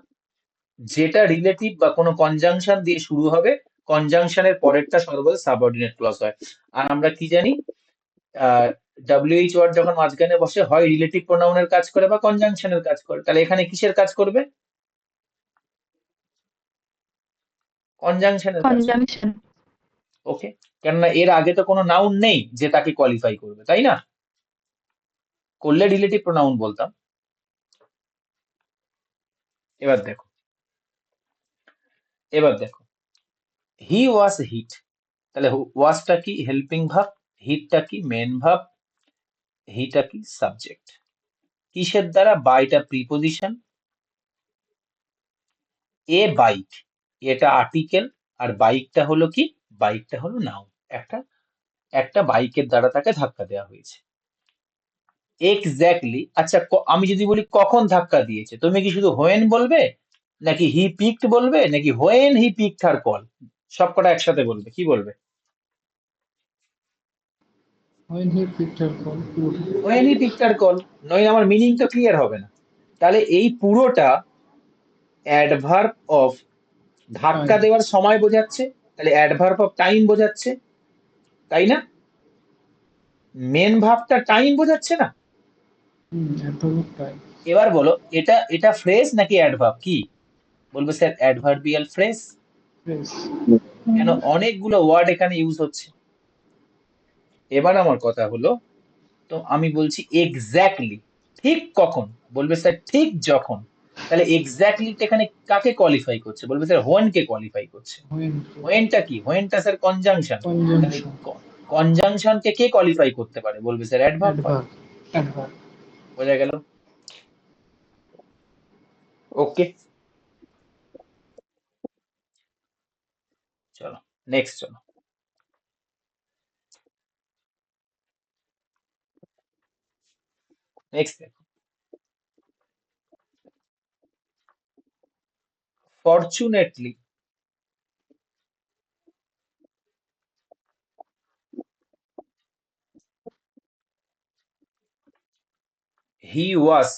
যেটা রিলেটিভ বা কোনো কনজাংশন দিয়ে শুরু হবে, কনজাংশনের পরেরটা সর্বদা সাবঅর্ডিনেট ক্লজ হয়। আর আমরা কি জানি, ডব্লিউএইচ ওয়ার্ড যখন মাঝখানে বসে, হয় রিলেটিভ প্রোনাউনের কাজ করে বা কনজাংশনের কাজ করে। তাহলে এখানে কিসের কাজ করবে? কনজাংশনের কাজ করবে। কনজাংশন। ওকে, কেননা এর আগে তো কোনো নাউন নেই যে তাকে কোয়ালিফাই করবে, তাই না? করলে রিলেটিভ প্রোনাউন বলতাম। এবার দেখো, এবার দেখো, হি ওয়াজ হিট, তাহলে ওয়াজটা কি হেল্পিং ভার্ব, হিটটা কি মেন ভার্ব, হিটা কি সাবজেক্ট। কিসের দ্বারা? বাইটা প্রিপোজিশন, এ বাইক, এটা আর্টিকেল, আর বাইকটা হলো কি? বাইকটা হলো নাউন। একটা একটা বাইকের দ্বারা তাকে ধাক্কা দেওয়া হয়েছে। এক্স্যাক্টলি। আচ্ছা, আমি যদি বলি কখন ধাক্কা দিয়েছে, তুমি কি শুধু হোয়েন বলবে, নাকি হি পিকড বলবে, নাকি when he picked her call? সবকটা একসাথে বলবে, কি বলবে? when he picked her call পুরোটা। When he picked her call, নইলে আমার মিনিং তো ক্লিয়ার হবে না। তাহলে এই পুরোটা অ্যাডভার্ব অফ ধাক্কা Time. দেওয়ার সময় বোঝাচ্ছে, তাহলে অ্যাডভার্ব অফ টাইম বোঝাচ্ছে, তাই না? মেন ভার্বটা টাইম বোঝাচ্ছে না? Adverb time. এবার বলো, এটা এটা ফ্রেজ নাকি অ্যাডভার্ব? কি বলবে স্যার? Adverbial phrase. Yes. কেন? অনেকগুলো ওয়ার্ড এখানে ইউজ হচ্ছে। এবার আমার কথা হলো, তো আমি বলছি এক্স্যাক্টলি, ঠিক কখন? বলবে স্যার ঠিক যখন। তাহলে এক্স্যাক্টলি এখানে কাকে কোয়ালিফাই করছে? বলবে স্যার হোয়েন কে কোয়ালিফাই করছে। When. হোয়েনটা কি? হোয়েনটা স্যার কনজাংশন। তাহলে Conjunction. কনজাংশনকে কে কোয়ালিফাই করতে পারে? বলবে স্যার অ্যাডভার্ব পারে। Adverb. Adverb. বোঝা গেল? ওকে, চলো নেক্সট, চলো নেক্সট দেখো। Fortunately, he was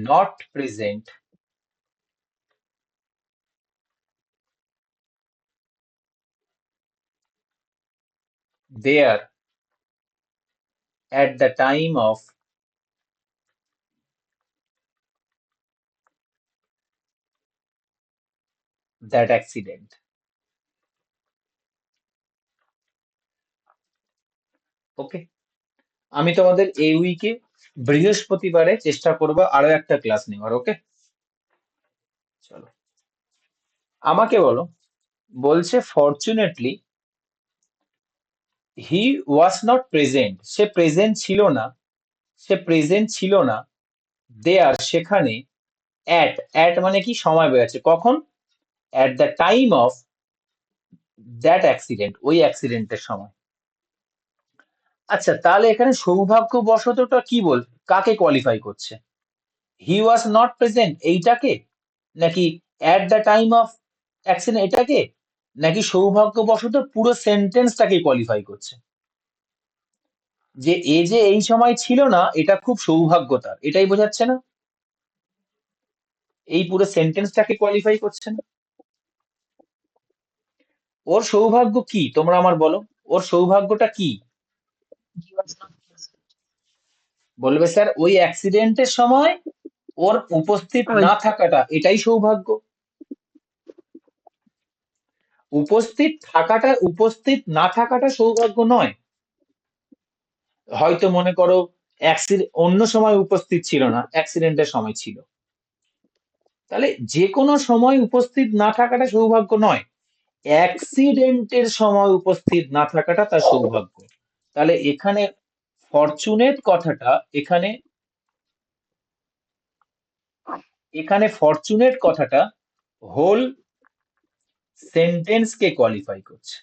not present there at the time of that accident. ওকে, আমি তোমাদের এই উইকে বৃহস্পতিবারে চেষ্টা করবো আরো একটা ক্লাস নেওয়ার। ওকে, চলো আমাকে বলো। বলছে fortunately he was not present, say present ছিল না, সে প্রেজেন্ট ছিল না দেয়ার সেখানে, অ্যাট মানে কি? সময় বোঝাচ্ছে। কখন? At the time of that accident, ওই অ্যাক্সিডেন্টের সময়। আচ্ছা, তাহলে এখানে সৌভাগ্যবশতটা কি বল, কাকে কোয়ালিফাই করছে? হি ওয়াজ নট প্রেজেন্ট এইটাকে, নাকি at the time of accident এটাকে, নাকি সৌভাগ্যবশত পুরো সেন্টেন্সটাকে কোয়ালিফাই করছে? যে এ যে এই সময় ছিল না, এটা খুব সৌভাগ্য তার, এটাই বোঝাচ্ছে না? এই পুরো সেন্টেন্সটাকে কোয়ালিফাই করছে না? ওর সৌভাগ্য কি তোমরা আমার বলো, ওর সৌভাগ্যটা কি? He was not present. বলবে স্যার ওই অ্যাক্সিডেন্টের সময় ওর উপস্থিত ওই না থাকাটা, এটাই সৌভাগ্য। উপস্থিত না থাকাটা সৌভাগ্য নয়। হয়তো মনে করো অন্য সময় উপস্থিত ছিল না, অ্যাক্সিডেন্টের সময় ছিল, তাহলে যে কোনো সময় উপস্থিত না থাকাটা সৌভাগ্য নয়, অ্যাক্সিডেন্টের সময় উপস্থিত না থাকাটা তার সৌভাগ্য। তাহলে এখানে ফরচুনেট কথাটা, এখানে এখানে ফরচুনেট কথাটা হোল সেন্টেন্স কে কোয়ালিফাই করছে।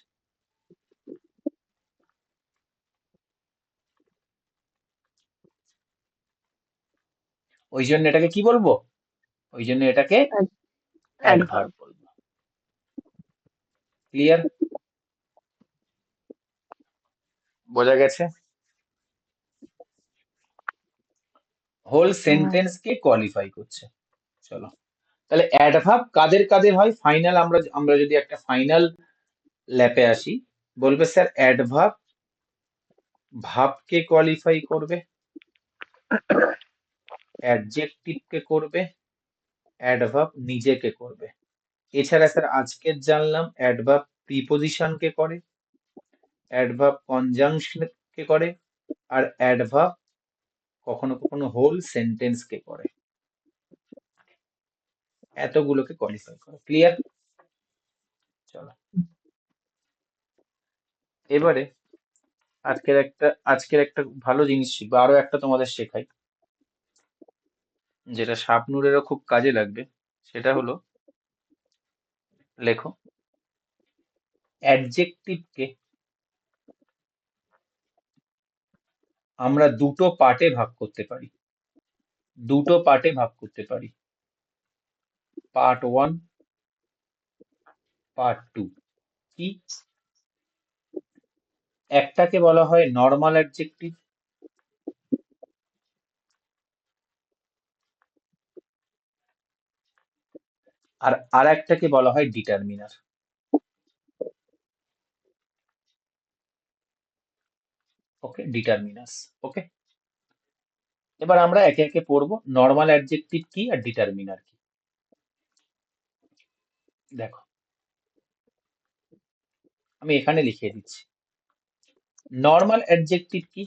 ওই জন্য এটাকে কি বলবো? ওই জন্য এটাকে অ্যাডভার্ব অ্যাডভার্ব। বলবো। ক্লিয়ার? বোঝা গেছে? হোল সেন্টেন্স কে কোয়ালিফাই করছে। চলো, তাহলে অ্যাডভার্ব কাদের কাদের হয়? ফাইনাল, আমরা আমরা যদি একটা ফাইনাল ল্যাপে আসি, বলবে স্যার অ্যাডভার্ব ভাবকে কোয়ালিফাই করবে, অ্যাডজেক্টিভ কে করবে, অ্যাডভার্ব নিজেকে করবে। এছাড়া স্যার আজকের জানলাম অ্যাডভার্ব প্রিপোজিশন কে করে, অ্যাডভার্ব কনজাংশন কে করে, আর অ্যাডভার্ব কখনো কখনো হোল সেন্টেন্স কে করে। এতগুলোকে কোয়ালিফাই করে। ক্লিয়ার? চলো এবারে আজকের একটা ভালো জিনিস শিখবো, আরো একটা তোমাদের শেখাই, যেটা শাবনূরেরও খুব কাজে লাগবে। সেটা হলো, লেখো, অ্যাডজেক্টিভকে আমরা দুটো পার্টে ভাগ করতে পারি। Part 1, part 2। কি? একটাকে বলা হয় নর্মাল অ্যাডজেক্টিভ, আর আরেকটাকে বলা হয় ডিটারমিনার। ওকে, ডিটারমিনাস। ওকে, এবার আমরা একে একে পড়বো নর্মাল অ্যাডজেক্টিভ কি আর ডিটারমিনার কি। দেখো, আমি এখানে লিখে দিচ্ছি। নর্মাল অ্যাডজেক্টিভ কি?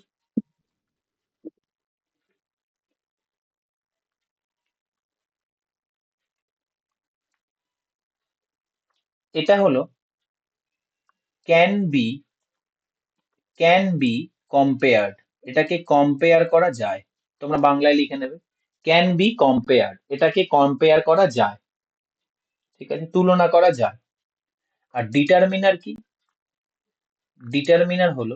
এটা হলো ক্যান বি কম্পেয়ার্ড। এটাকে কম্পেয়ার করা যায়, তোমরা বাংলায় লিখে নেবে ক্যান বি কম্পেয়ার্ড। এটাকে কম্পেয়ার করা যায়, ঠিক আছে, তুলনা করা যায়। আর ডিটারমিনার কি? ডিটারমিনার হলো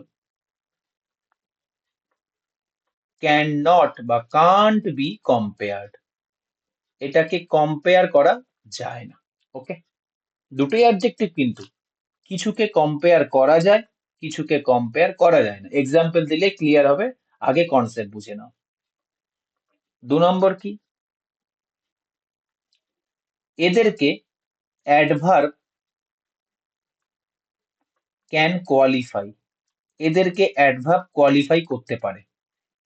ক্যান নট বা কান্ট বি কম্পেয়ার্ড। এটাকে কম্পেয়ার করা যায় না। ওকে, দুটোই অ্যাডজেক্টিভ, কিন্তু কিছুকে কম্পেয়ার করা যায়, কিছুকে কম্পেয়ার করা যায় না। এক্সাম্পল দিলে ক্লিয়ার হবে, আগে কনসেপ্ট বুঝে নাও। 2 নম্বর কি? এদেরকে অ্যাডভার্ব ক্যান কোয়ালিফাই। এদেরকে অ্যাডভার্ব কোয়ালিফাই করতে পারে।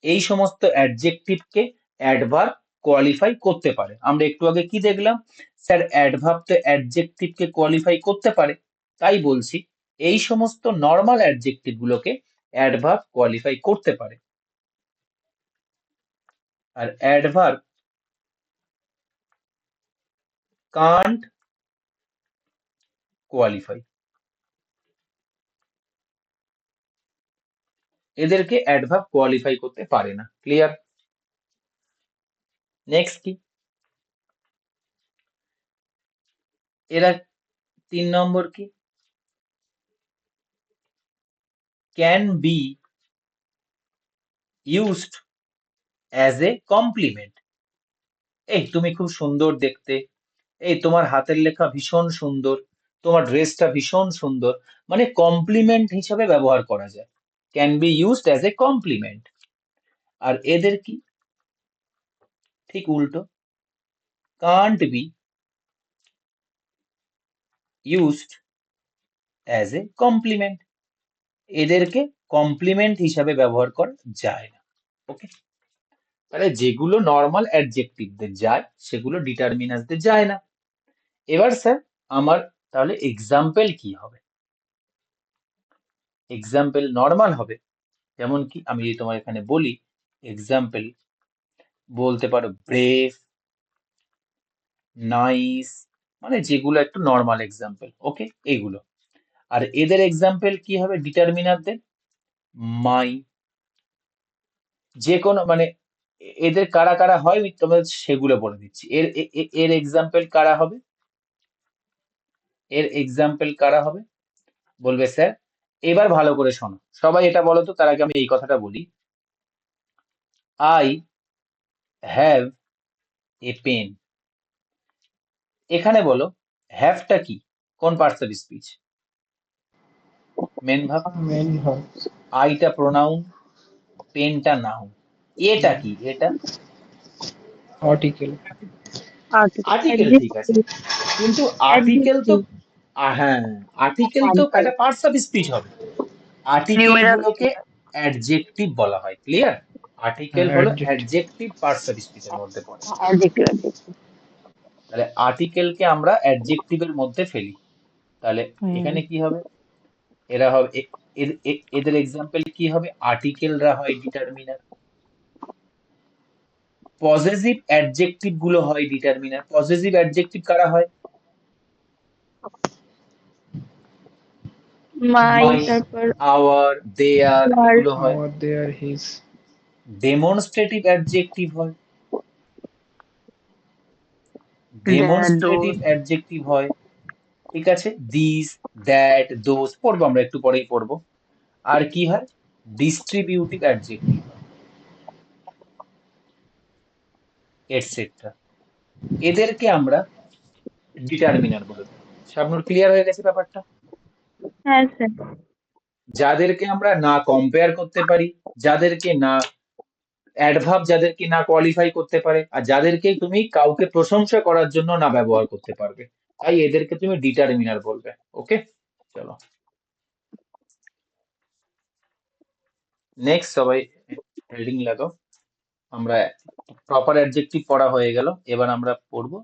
এই সমস্ত অ্যাডজেক্টিভকে অ্যাডভার্ব কোয়ালিফাই করতে পারে। আমরা একটু আগে কি দেখলাম? স্যার, অ্যাডভার্ব তো অ্যাডজেক্টিভকে কোয়ালিফাই করতে পারে, তাই বলছি এই সমস্ত নর্মাল অ্যাডজেক্টিভ গুলোকে অ্যাডভার্ব কোয়ালিফাই করতে পারে। আর অ্যাডভার্ব কান্ট কোয়ালিফাই। এদেরকে অ্যাডভার্ব কোয়ালিফাই করতে পারে না। ক্লিয়ার? নেক্সট কি? এরা 3 নম্বর কি? Can be used as a complement. এই তুমি খুব সুন্দর দেখতে, এই তোমার হাতের লেখা ভীষণ সুন্দর, তোমার ড্রেসটা ভীষণ সুন্দর, মানে কমপ্লিমেন্ট হিসাবে ব্যবহার করা যায়। Can be used as a complement. আর এদের কি? ঠিক উল্টো, can't be used as a complement. এদেরকে কমপ্লিমেন্ট হিসাবে ব্যবহার করা যায় না। ওকে, তাহলে যেগুলো নর্মাল অ্যাডজেক্টিভদের যায় সেগুলো ডিটারমিনাসদের যায় না। এবার স্যার, আমার তাহলে এক্সাম্পল কি হবে? এক্সাম্পল নর্মাল হবে, যেমন কি আমি যদি তোমার এখানে বলি এক্সাম্পল, বলতে পারো ব্রেভ, নাইস, মানে যেগুলো একটু নর্মাল এক্সাম্পল। ওকে, এগুলো। আর এদের এক্সাম্পল কি হবে ডিটারমিনারদের? মাই। যে কোনো মানে এদের কারা কারা হয় আমি তোমাদের সেগুলো বলে দিচ্ছি। এর এক্সাম্পল কারা হবে? এর এক্সাম্পল কারা হবে? বলবে স্যার, এবার ভালো করে শোনো সবাই, এটা বলো তো, তার আগে আমি এই কথাটা বলি। I have a pen. এখানে বলো হ্যাভটা কি? কোন parts of speech? Main verb. Main verb. আইটা প্রোনাউন, পেনটা নাউন। এটা কি? এটা আর্টিকেল। আর্টিকেল, ঠিক আছে, কিন্তু আর্টিকেল তো হ্যাঁ, আর্টিকেল তো একটা পার্টস অফ স্পিচ হবে। আর্টিকেল নিউমেরাল গুলোকে অ্যাডজেক্টিভ বলা হয়। ক্লিয়ার? আর্টিকেল হলো অ্যাডজেক্টিভ। অ্যাডজেক্টিভ পার্টস অফ স্পিচের মধ্যে পড়ে। অ্যাডজেক্টিভ। তাহলে আর্টিকেলকে আমরা অ্যাডজেক্টিভের মধ্যে ফেলি। তাহলে হুম। এখানে কি হবে? এরা হবে এদের এক্সাম্পল কি হবে? আর্টিকেলরা হয় ডিটারমিনার। পজেসিভ অ্যাডজেক্টিভ গুলো হয় ডিটারমিনার। পজেসিভ অ্যাডজেক্টিভ কারা হয়? মাই, মাই, তারপর আওয়ার, দেয়ার, আর এগুলো হয়। আওয়ার, দেয়ার, হিজ। ডেমনস্ট্রেটিভ অ্যাডজেক্টিভ হয়। there, demonstrative those. অ্যাডজেক্টিভ হয়, ঠিক আছে, দিস, দ্যাট, দোজ পড়বো, আমরা একটু পরেই পড়বো। আর কি হয়? ডিস্ট্রিবিউটিভ অ্যাডজেক্টিভ হয়, এটসেট্রা। এদেরকে আমরা ডিটারমিনার বলে থাকি। শাবনুর, ক্লিয়ার হয়ে গেছে ব্যাপারটা? হ্যাঁ স্যার। যাদেরকে আমরা না কম্পেয়ার করতে পারি, যাদেরকে না অ্যাডভার্ব, যাদেরকে না কোয়ালিফাই করতে পারে, আর যাদেরকে তুমি কাউকে প্রশংসা করার জন্য না ব্যবহার করতে পারবে, তাই এদেরকে তুমি ডিটারমিনার বলবে। ওকে, চলো নেক্সট। সবাই হেডিং লাগাও। আমরা প্রপার অ্যাডজেক্টিভ পড়া হয়ে গেল, এবার আমরা পড়বো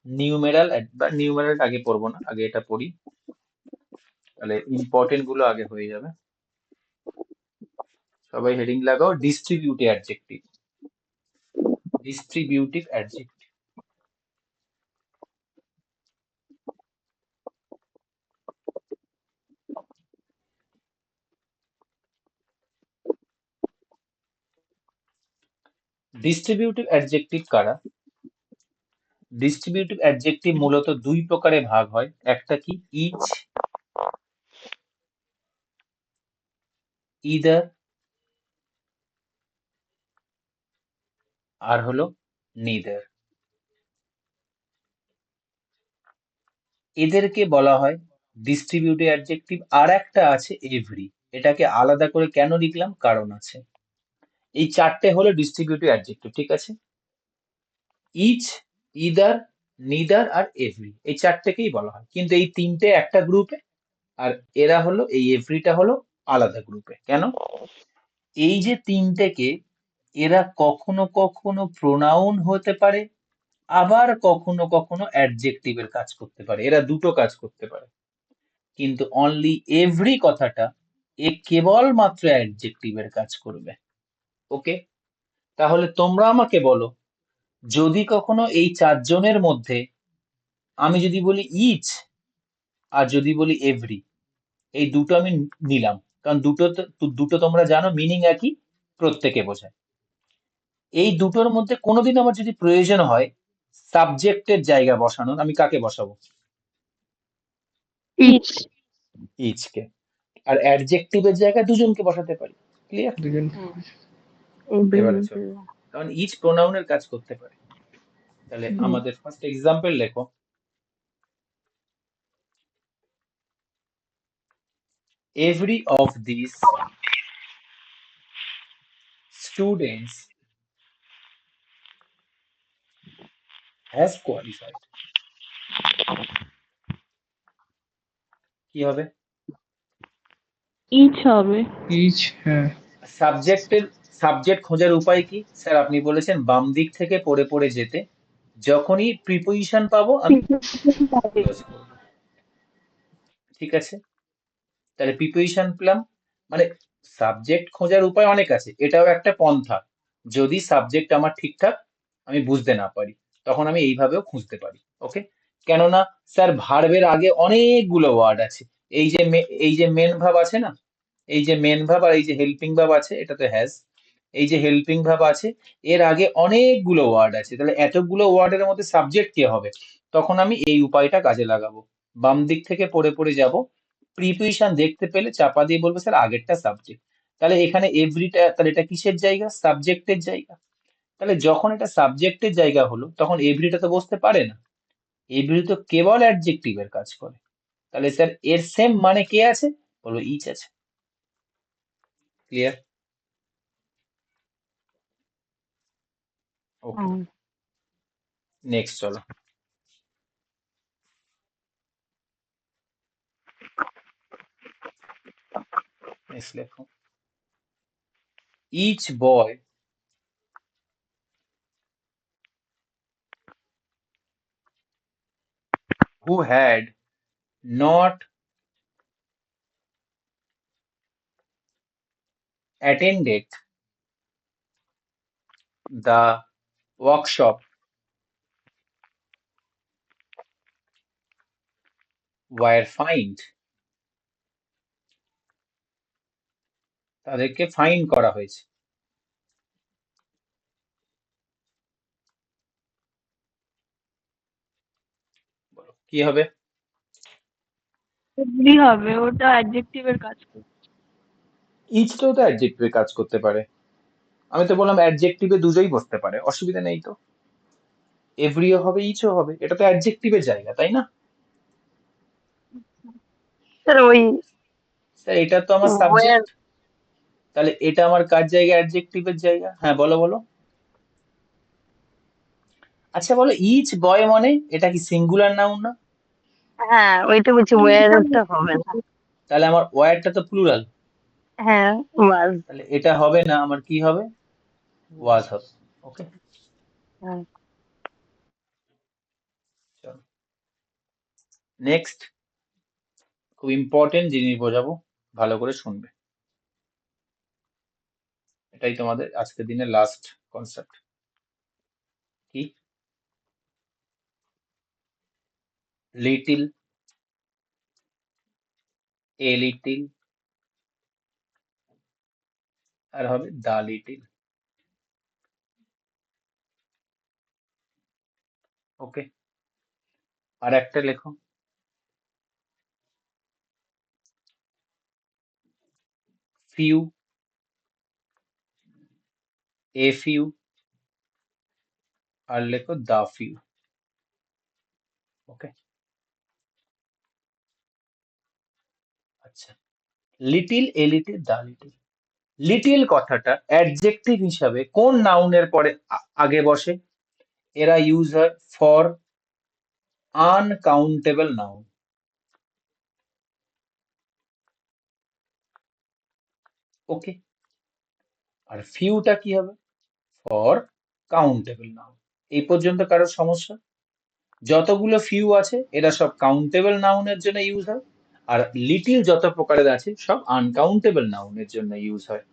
নিউমেরাল। বা নিউমেরাল আগে পড়বো না, আগে এটা পড়ি, তাহলে ইম্পর্টেন্ট গুলো আগে হয়ে যাবে। সবাই হেডিং লাগাও, distributive adjective. Distributive adjective. Distributive adjective কারা? ডিস্ট্রিবিউটিভ অ্যাডজেক্টিভ মূলত দুই প্রকারে ভাগ হয়। একটা কি? ইচ, ইদার, আর হলো নিদার। এদেরকে বলা হয় ডিস্ট্রিবিউটিভ অ্যাডজেক্টিভ। আর একটা আছে এভরি। এটাকে আলাদা করে কেন লিখলাম? কারণ আছে। এই চারটে হলো ডিস্ট্রিবিউটিভ অ্যাডজেক্টিভ, ঠিক আছে? ইচ, ইদার, নিদার আর এভরি, এই চারটেকেই বলা হয়। কিন্তু এই তিনটে একটা গ্রুপে, আর এরা হলো, এই এভরিটা হলো আলাদা গ্রুপে। কেন? এই যে তিনটেকে, এরা কখনো কখনো প্রোনাউন হতে পারে, আবার কখনো কখনো অ্যাডজেক্টিভের কাজ করতে পারে। এরা দুটো কাজ করতে পারে, কিন্তু অনলি এভরি কথাটা এ কেবলমাত্র অ্যাডজেক্টিভের কাজ করবে। ওকে, তাহলে তোমরা আমাকে বলো, যদি কখনো এই চারজনের মধ্যে আমি যদি বলি ইচ আর যদি বলি এভরি, এই দুটো আমি নিলাম, কারণ দুটো তোমরা জানো মিনিং একই, প্রত্যেকে বোঝায়। এই দুটোর মধ্যে কোনোদিন আমার যদি প্রয়োজন হয় সাবজেক্টের জায়গা বসানোর, আমি কাকে বসাবো? ইচ। ইচকে। আর অ্যাডজেক্টিভের জায়গায় দুজনকে বসাতে পারি। ক্লিয়ার? দুজন। এবারে Every, চলো, কারণ ইচ প্রোনাউনের কাজ করতে পারে। তাহলে every. আমাদের ফার্স্ট এক্সাম্পল লেখো, every of this students has qualified. কি হবে? ইচ হবে। ইচ, হ্যাঁ। সাবজেক্টের, সাবজেক্ট খোঁজার উপায় কি? স্যার আপনি বলেছেন বাম দিক থেকে পড়ে পড়ে যেতে, যখনই প্রিপোজিশন পাবো আমি ক্লোজ করব, ঠিক আছে? তাহলে প্রিপোজিশন পেলাম, মানে সাবজেক্ট খোঁজার উপায় অনেক আছে, এটাও একটা পন্থা। যদি সাবজেক্ট আমার ঠিকঠাক আমি বুঝতে না পারি, তখন আমি এইভাবেও খুঁজতে পারি। ওকে, কেননা স্যার ভার্বের আগে অনেকগুলো ওয়ার্ড আছে। এই যে মেন ভাব আছে না, এই যে মেন ভাব আর এই যে হেল্পিং ভাব আছে, এটা তো হ্যাজ। এই যে হেল্পিং ভাব আছে, এর আগে অনেকগুলো ওয়ার্ড আছে, তাহলে এতগুলো ওয়ার্ডের মধ্যে সাবজেক্ট কে হবে? তখন আমি এই উপায়টা কাজে লাগাবো, বাম দিক থেকে পড়ে পড়ে যাব, প্রিপোজিশন দেখতে পেলে চাপা দিয়ে বলবো স্যার আগেরটা সাবজেক্ট। তাহলে এখানে এভরিটা, তাহলে এটা কিসের জায়গা? সাবজেক্টের জায়গা। তাহলে যখন এটা সাবজেক্টের জায়গা হলো, তখন এভরিটা তো বসতে পারে না, এভরি তো কেবল অ্যাডজেক্টিভের কাজ করে। তাহলে স্যার এর সেম মানে কে আছে? বলবো ইচ আছে। ক্লিয়ার? ওকে, নেক্সট চলো। নেক্সট লেখো, each boy who had not attended the workshop, were fined, তাদেরকে ফাইন করা হয়েছে। বলো কি হবে? এগ্রি হবে, ওটা অ্যাডজেক্টিভের কাজ করবে। ইচটাও তো অ্যাডজেক্টিভে কাজ করতে পারে। আমি তো বললাম অ্যাডজেক্টিভে দুটোই বসতে পারে, অসুবিধা নেই তো। এভরিও হবে, ইচও হবে, এটা তো অ্যাডজেক্টিভের জায়গা, তাই না? স্যার ওই স্যার এটা তো আমার ওয়ার, সাবজেক্ট, তাহলে এটা আমার কার জায়গা? অ্যাডজেক্টিভের জায়গা। হ্যাঁ বলো বলো। আচ্ছা বলো, ইচ বয় মানে এটা কি সিঙ্গুলার নাউন না? হ্যাঁ ওইটা বলছি, ওয়ারটা হবে না। তাহলে আমার ওয়ারটা তো প্লুরাল, হ্যাঁ ওয়াজ। তাহলে এটা হবে না, আমার কি হবে? ওয়াজ হবে। ওকে, চলো নেক্সট। খুব ইম্পর্টেন্ট জিনিস বোঝাবো, ভালো করে শুনবে। এটাই তোমাদের আজকের দিনের লাস্ট কনসেপ্ট। কি? লিটিল, এ লিটিল, আর হবে দা লিটিল। ওকে, আর একটা লেখো, ফিউ, এ ফিউ, আর লেখো দা ফিউ। ওকে, আচ্ছা। Little, a little, the little. Little কথাটা অ্যাডজেক্টিভ হিসাবে কোন নাউনের পরে আগে বসে? এরা ইউজ হয় ফর আনকাউন্টেবল নাউন। ওকে, আর ফিউটা কি হবে? For countable noun. এই পর্যন্ত কারোর সমস্যা? যতগুলো ফিউ আছে এরা সব কাউন্টেবল নাউনের জন্য ইউজ হয়, আর লিটিল যত প্রকারের আছে সব আনকাউন্টেবল নাউনের জন্য ইউজ হয়।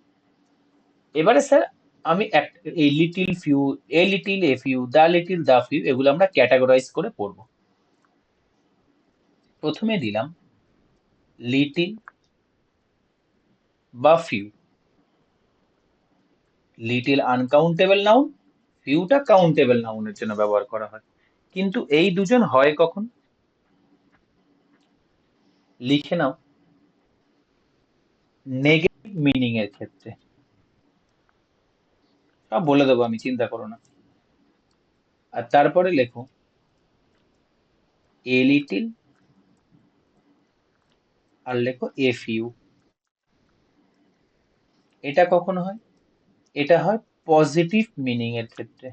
এবারে স্যার আমি এই little few, a little, a few, the little, the few, এগুলো আমরা ক্যাটাগরাইজ করে পড়বো। প্রথমে দিলাম লিটিল বা ফিউ। লিটিল আনকাউন্টেবল নাউন, ফিউটা কাউন্টেবল নাউনের জন্য ব্যবহার করা হয়। কিন্তু এই দুজন হয় কখন? লিখে নাও, নেগেটিভ মিনিং এর ক্ষেত্রে। সব বলে দেবো আমি, চিন্তা করো না। আর তারপরে লেখো এ লিটিল, আর লেখো এ ফিউ। এটা কখন হয়? এটা হয় পজিটিভ মিনিং এর ক্ষেত্রে।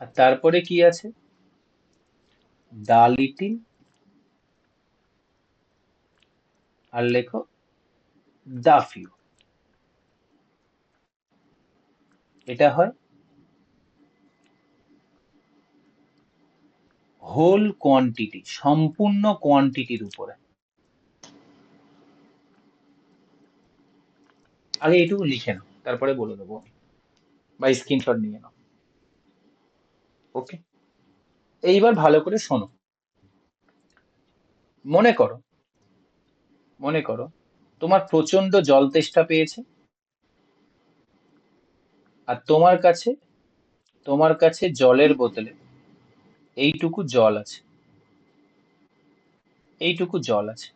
আর তারপরে কি আছে? দা লিটিল, আর লেখো দা ফিউ। এটা হয় হোল কোয়ান্টিটি, সম্পূর্ণ কোয়ান্টিটির উপরে। আগে এটুকু লিখে নাও, তারপরে বলে দেবো আমি, বা স্ক্রিনশট নিয়ে নাও। ওকে, এইবার ভালো করে শোনো। মনে করো, মনে করো তোমার প্রচন্ড জল তেষ্টা পেয়েছে, আর তোমার কাছে জলের বোতলে এইটুকু জল আছে, এইটুকু জল আছে,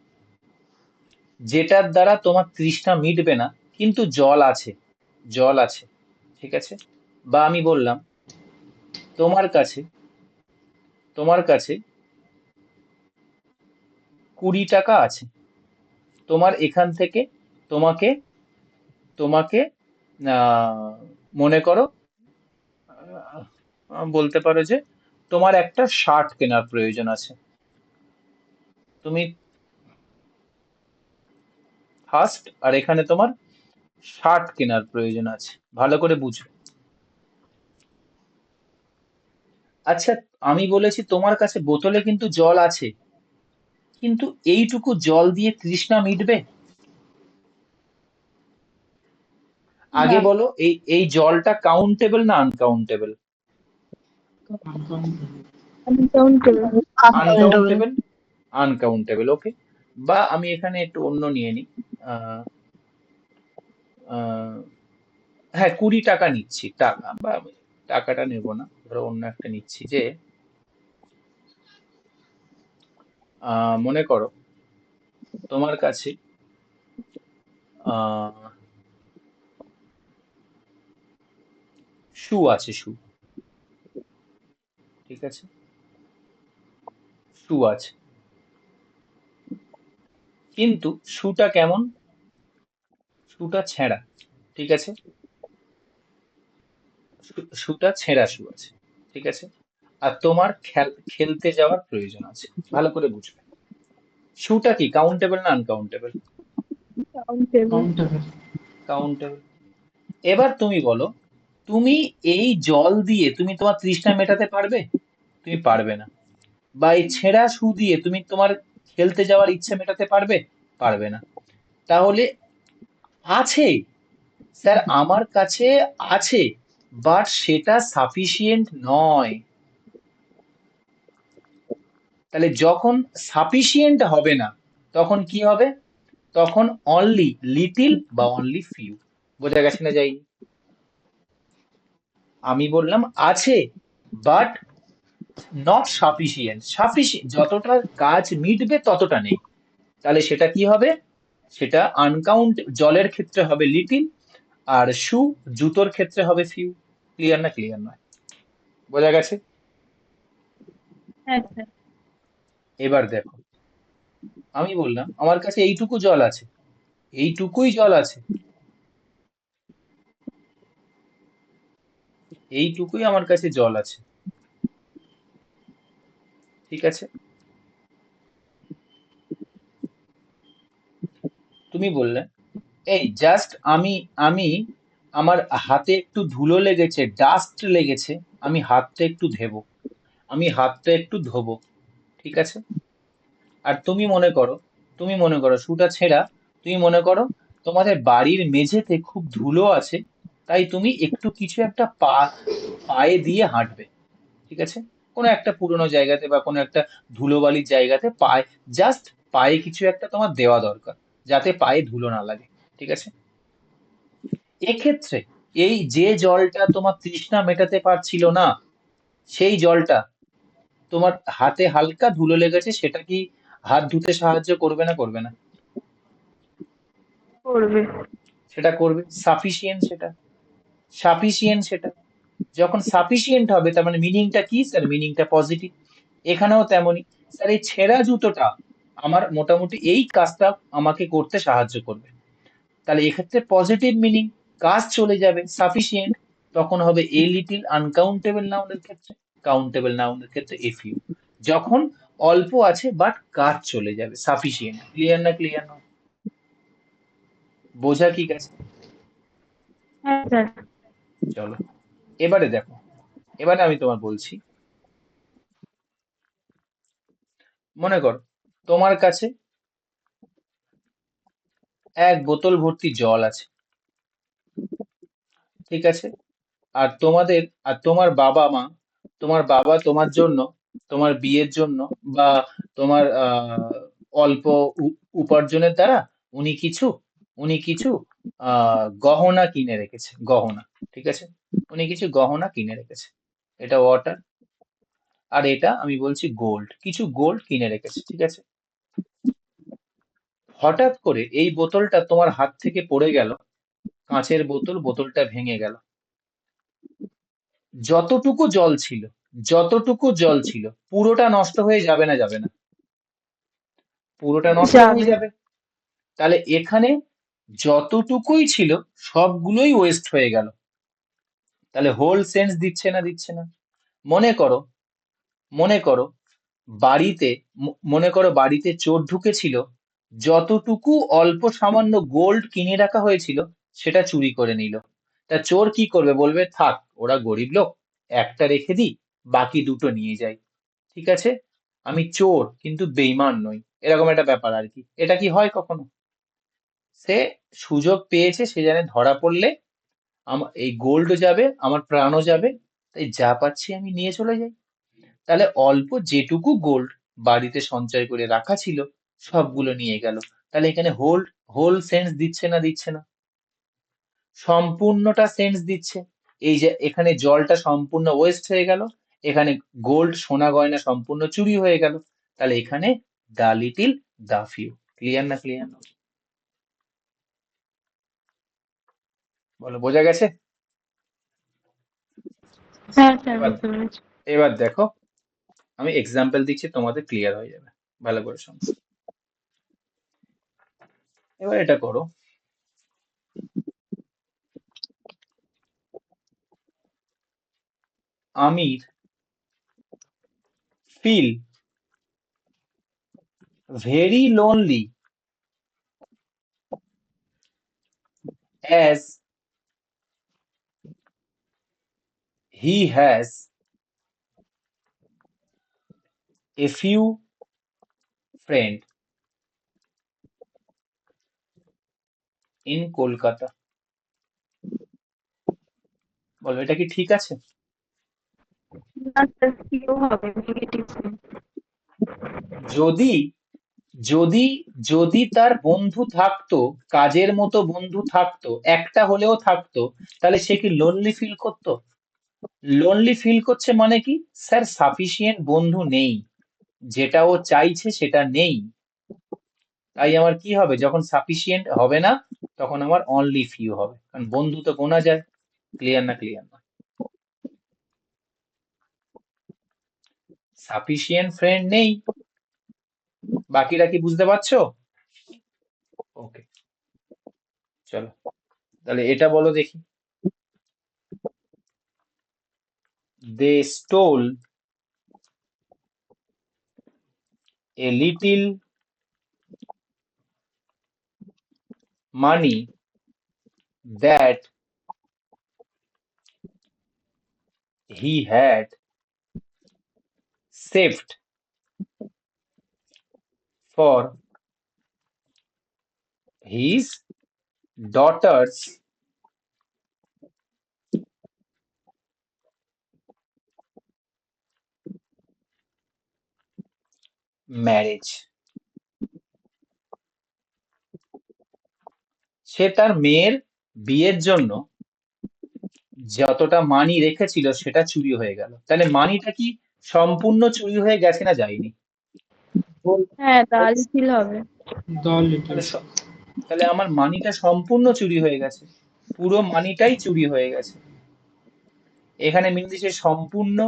যেটার দ্বারা তোমার তৃষ্ণা মিটবে না, কিন্তু জল আছে, জল আছে, ঠিক আছে? বা আমি বললাম তোমার কাছে, তোমার কাছে 20 টাকা আছে, তোমার এখান থেকে, তোমাকে তোমাকে মনে করো, বলতে পারো যে তোমার একটা শার্ট কেনার প্রয়োজন আছে। তুমি ফার্স্ট, আর এখানে তোমার শার্ট কেনার প্রয়োজন আছে, ভালো করে বুঝো। আচ্ছা, আমি বলেছি তোমার কাছে বোতলে কিন্তু জল আছে, কিন্তু এইটুকু জল দিয়ে তৃষ্ণা মিটবে? আগে না বলো, এই এই জলটা কাউন্টেবল না uncountable? uncountable. Uncountable. Uncountable. Uncountable, okay. বা আমি এখানে একটু অন্য নিয়ে নিই। আহ, আহ, হ্যাঁ, 20 টাকা নিচ্ছি, টাকা বা টাকাটা নেব না, ধরো অন্য একটা নিচ্ছি যে মনে করো তোমার কাছে আহ শু আছে, শু, ঠিক আছে, শু আছে, কিন্তু শুটা কেমন? শুটা ছেঁড়া, ঠিক আছে, শুটা ছেঁড়া শু আছে, ঠিক আছে। আর তোমার খেলতে যাওয়ার প্রয়োজন আছে, ভালো করে বুঝবে। শুটা কি কাউন্টেবল না আনকাউন্টেবল? Countable. কাউন্টেবল। এবার তুমি বলো, তুমি এই জল দিয়ে তুমি তোমার তৃষ্ণা মেটাতে পারবে? তুমি পারবে না। বা এই ছেঁড়া শু দিয়ে তুমি তোমার খেলতে যাওয়ার ইচ্ছে মেটাতে পারবে? পারবে না। তাহলে আছে, স্যার আমার কাছে আছে, বাট সেটা সাফিসিয়েন্ট নয়। তাহলে যখন সাফিসিয়েন্ট হবে না, তখন কি হবে? তখন অনলি লিটিল বা অনলি ফিউ। বোঝা গেছে না যায়নি? আমি বললাম আছে, বাট নট সাফিসিয়েন্ট। সাফিসিয়েন্ট যতটা কাজ মিটবে ততটা নেই। তাহলে সেটা কি হবে? সেটা আনকাউন্ট, জলের ক্ষেত্রে হবে লিটিল, আর শু, জুতোর ক্ষেত্রে হবে ফিউ। ক্লিয়ার না ক্লিয়ার নয়? বোঝা গেছে? হ্যাঁ স্যার। এবার দেখো, আমি বললাম আমার কাছে এইটুকু জল আছে, এইটুকুই জল আছে, এইটুকুই আমার কাছে জল আছে, ঠিক আছে। তুমি বললে এই জাস্ট আমি আমি আমার হাতে একটু ধুলো লেগেছে, ডাস্ট লেগেছে, আমি হাতটা একটু ধেবো, আমি হাতটা একটু ধোবো, ঠিক আছে। আর তুমি মনে করো শুটা ছেঁড়া, তুমি মনে করো তোমাদের বাড়ির মেঝেতে খুব ধুলো আছে, তাই তুমি একটু কিছু একটা পায়ে দিয়ে হাঁটবে, ঠিক আছে, কোনো একটা পুরোনো জায়গাতে বা কোনো একটা ধুলোবালির জায়গাতে পায়ে, জাস্ট পায়ে কিছু একটা তোমার দেওয়া দরকার, যাতে পায়ে ধুলো না লাগে, ঠিক আছে। এক্ষেত্রে এই যে জলটা তোমার তৃষ্ণা মেটাতে পারছিল না, সেই জলটা তোমার হাতে হালকা ধুলো লেগেছে, সেটা কি হাত ধুতে সাহায্য করবে না করবে না? করবে। সেটা করবে। সাফিসিয়েন্ট সেটা, সাফিসিয়েন্ট সেটা। যখন সাফিসিয়েন্ট হবে তার মানে মিনিংটা কি স্যার? মিনিংটা পজিটিভ। এখানেও তেমনই, স্যার এই ছেঁড়া জুতোটা আমার মোটামুটি এই কাজটা আমাকে করতে সাহায্য করবে, তাহলে এক্ষেত্রে পজিটিভ মিনিং, কাজ চলে যাবে, সাফিসিয়েন্ট। তখন হবে এ লিটিল আনকাউন্টেবল নাউনের ক্ষেত্রে, কাউন্টেবল নাউনের ক্ষেত্রে এ ফিউ। যখন অল্প আছে বাট কাজ চলে যাবে, সাফিসিয়েন্ট। ক্লিয়ার না ক্লিয়ার নয়? বোঝা কি গেছে? হ্যাঁ স্যার। চলো এবারে দেখো, এবারে আমি তোমার বলছি, মনে করো তোমার কাছে এক বোতল ভর্তি জল আছে, ঠিক আছে। আর তোমার বাবা মা, তোমার বাবা তোমার জন্য, তোমার বিয়ের জন্য বা তোমার অল্প উপার্জনের দ্বারা উনি কিছু উনি কিছু গহনা কিনে রেখেছে, গহনা, ঠিক আছে। উনি কিছু গহনা কিনে রেখেছে, এটা ওয়াটার, আর এটা আমি বলছি গোল্ড, কিছু গোল্ড কিনে রেখেছে, ঠিক আছে। হঠাৎ করে এই বোতলটা তোমার হাত থেকে পড়ে গেল, কাঁচের বোতল, বোতলটা ভেঙে গেল। যতটুকু জল ছিল, যতটুকু জল ছিল পুরোটা নষ্ট হয়ে যাবে না যাবে না? পুরোটা নষ্ট হয়ে যাবে। যাবে। তাহলে এখানে যতটুকুই ছিল সবগুলোই ওয়েস্ট হয়ে গেল। তাহলে হোল সেন্স দিচ্ছে না দিচ্ছে না? মনে করো, মনে করো বাড়িতে, মনে করো বাড়িতে চোর ঢুকেছিল, যতটুকু অল্প সামান্য গোল্ড কিনে রাখা হয়েছিল সেটা চুরি করে নিল। তা চোর কি করবে? বলবে থাক, ওরা গরিব লোক, একটা রেখে দিই, বাকি দুটো নিয়ে যাই, ঠিক আছে, আমি চোর কিন্তু বেইমান নই, এরকম একটা ব্যাপার আর কি। এটা কি হয় কখনো? সে সুযোগ পেয়েছে, সে জানে ধরা পড়লে আমার এই গোল্ড যাবে, আমার প্রাণও যাবে, তাই যা পাচ্ছি আমি নিয়ে চলে যাই। তাহলে অল্প যেটুকু গোল্ড বাড়িতে সঞ্চয় করে রাখা ছিল সবগুলো নিয়ে গেল। তাহলে এখানে হোল হোল সেন্স দিচ্ছে না দিচ্ছে না? সম্পূর্ণটা সেন্স দিচ্ছে। এই যে এখানে জলটা সম্পূর্ণ ওয়েস্ট হয়ে গেল, এখানে গোল্ড সোনা গয়না সম্পূর্ণ চুরি হয়ে গেল। তাহলে এখানে দা লিটিল দা ফিউ। ক্লিয়ার না ক্লিয়ার না? বলো, বোঝা গেছে? হ্যাঁ স্যার, এবার বুঝতে পেরেছি। এবার দেখো, আমি এক্সাম্পল দিচ্ছি, তোমাদের ক্লিয়ার হয়ে যাবে। ভালো করে শোনো। এবার এটা করো, Amir feel very lonely as he has a few friend in Kolkata. বলো, এটা কি ঠিক আছে? না স্যার, কিউ হবে, নেগেটিভ। যদি যদি যদি তার বন্ধু থাকতো, কাজের মতো বন্ধু থাকতো, একটা হলেও থাকতো, তাহলে সে কি লোনলি ফিল করতো? লোনলি ফিল করছে মানে কি? স্যার, সাফিসিয়েন্ট বন্ধু নেই, যেটা ও চাইছে সেটা নেই। তাই আমার কি হবে? যখন সাফিসিয়েন্ট হবে না, তখন আমার অনলি ফিউ হবে, কারণ বন্ধু তো গোনা যায়। ক্লিয়ার না ক্লিয়ার না? সাফিসিয়েন্ট ফ্রেন্ড নেই। বাকিরা কি বুঝতে পারছো? ওকে, চলো তাহলে এটা বলো দেখি। They stole a little money that he had saved for his daughter's marriage. সে তার মেয়ের বিয়ের জন্য যতটা মানি রেখেছিল সেটা চুরি হয়ে গেল। তাহলে মানিটা কি সম্পূর্ণ চুরি হয়ে গেছে না যায়নি? হ্যাঁ, তাহলে ফিল হবে। দা লিটল। তাহলে তাহলে আমার মানিটা সম্পূর্ণ চুরি হয়ে গেছে, পুরো মানিটাই চুরি হয়ে গেছে। এখানে মিন দিচ্ছে সম্পূর্ণ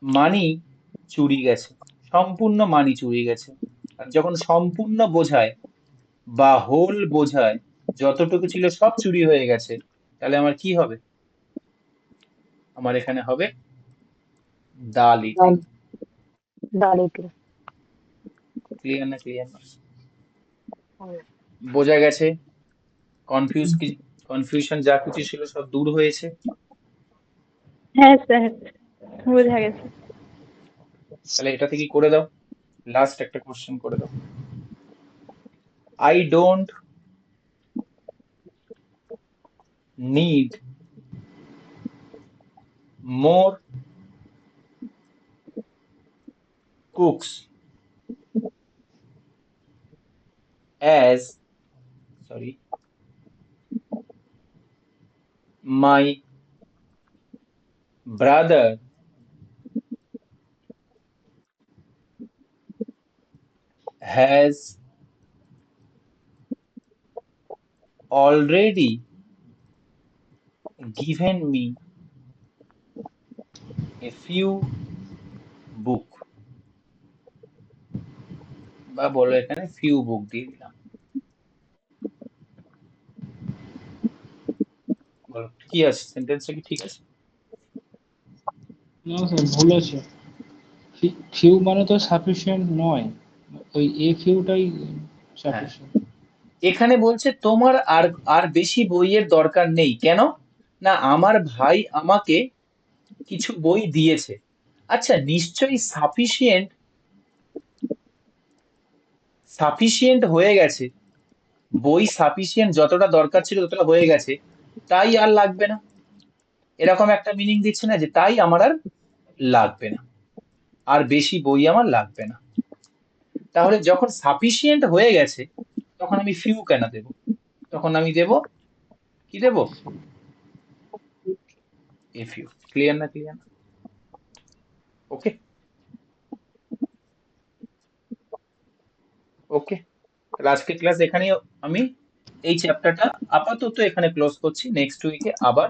মানি চুরি গেছে, সম্পূর্ণ মানি চুরি গেছে। আর যখন সম্পূর্ণ বোঝায় বা হোল বোঝায়, যতটুকু ছিল সব চুরি হয়ে গেছে, তাহলে আমার কি হবে? আমার এখানে হবে দা লিটিল। দা লিটল। ক্লিয়ার না ক্লিয়ার না? বোঝা গেছে? কনফিউশন যা কিছু ছিল সব দূর হয়েছে। হ্যাঁ স্যার, বোঝা গেছে। তাহলে এটা থেকে করে দাও, লাস্ট একটা কোশ্চেন করে দাও। I don't need more cooks as sorry my brother has already given me a few book, বা বলো এখানে few book দিয়ে দিলাম। বলো কি আছে, সেন্টেন্সটা কি ঠিক আছে? না স্যার, ভুল আছে। ফিউ মানে তো সাফিসিয়েন্ট নয়, ওই এ ফিউটাই হ্যাঁ, সাফিসিয়েন্ট। এখানে বলছে তোমার আর আর বেশি বইয়ের দরকার নেই। কেন? না, আমার ভাই আমাকে কিছু বই দিয়েছে। আচ্ছা, নিশ্চয়ই সাফিসিয়েন্ট সাফিসিয়েন্ট হয়ে গেছে বই সাফিসিয়েন্ট যতটা দরকার ছিল ততটা হয়ে গেছে, তাই আর লাগবে না, এরকম একটা মিনিং দিচ্ছে না যে তাই আমার আর লাগবে না, আর বেশি বই আমার লাগবে না। তাহলে যখন সাফিসিয়েন্ট হয়ে গেছে তখন আমি ফিউ কেন দেব? তখন আমি দেব, কি দেব? A few. ক্লিয়ার না? ক্লিয়ার না? ওকে ওকে, তাহলে আজকে ক্লাস এখানেই আমি এই চ্যাপ্টারটা আপাতত এখানে ক্লোজ করছি। নেক্সট উইকে আবার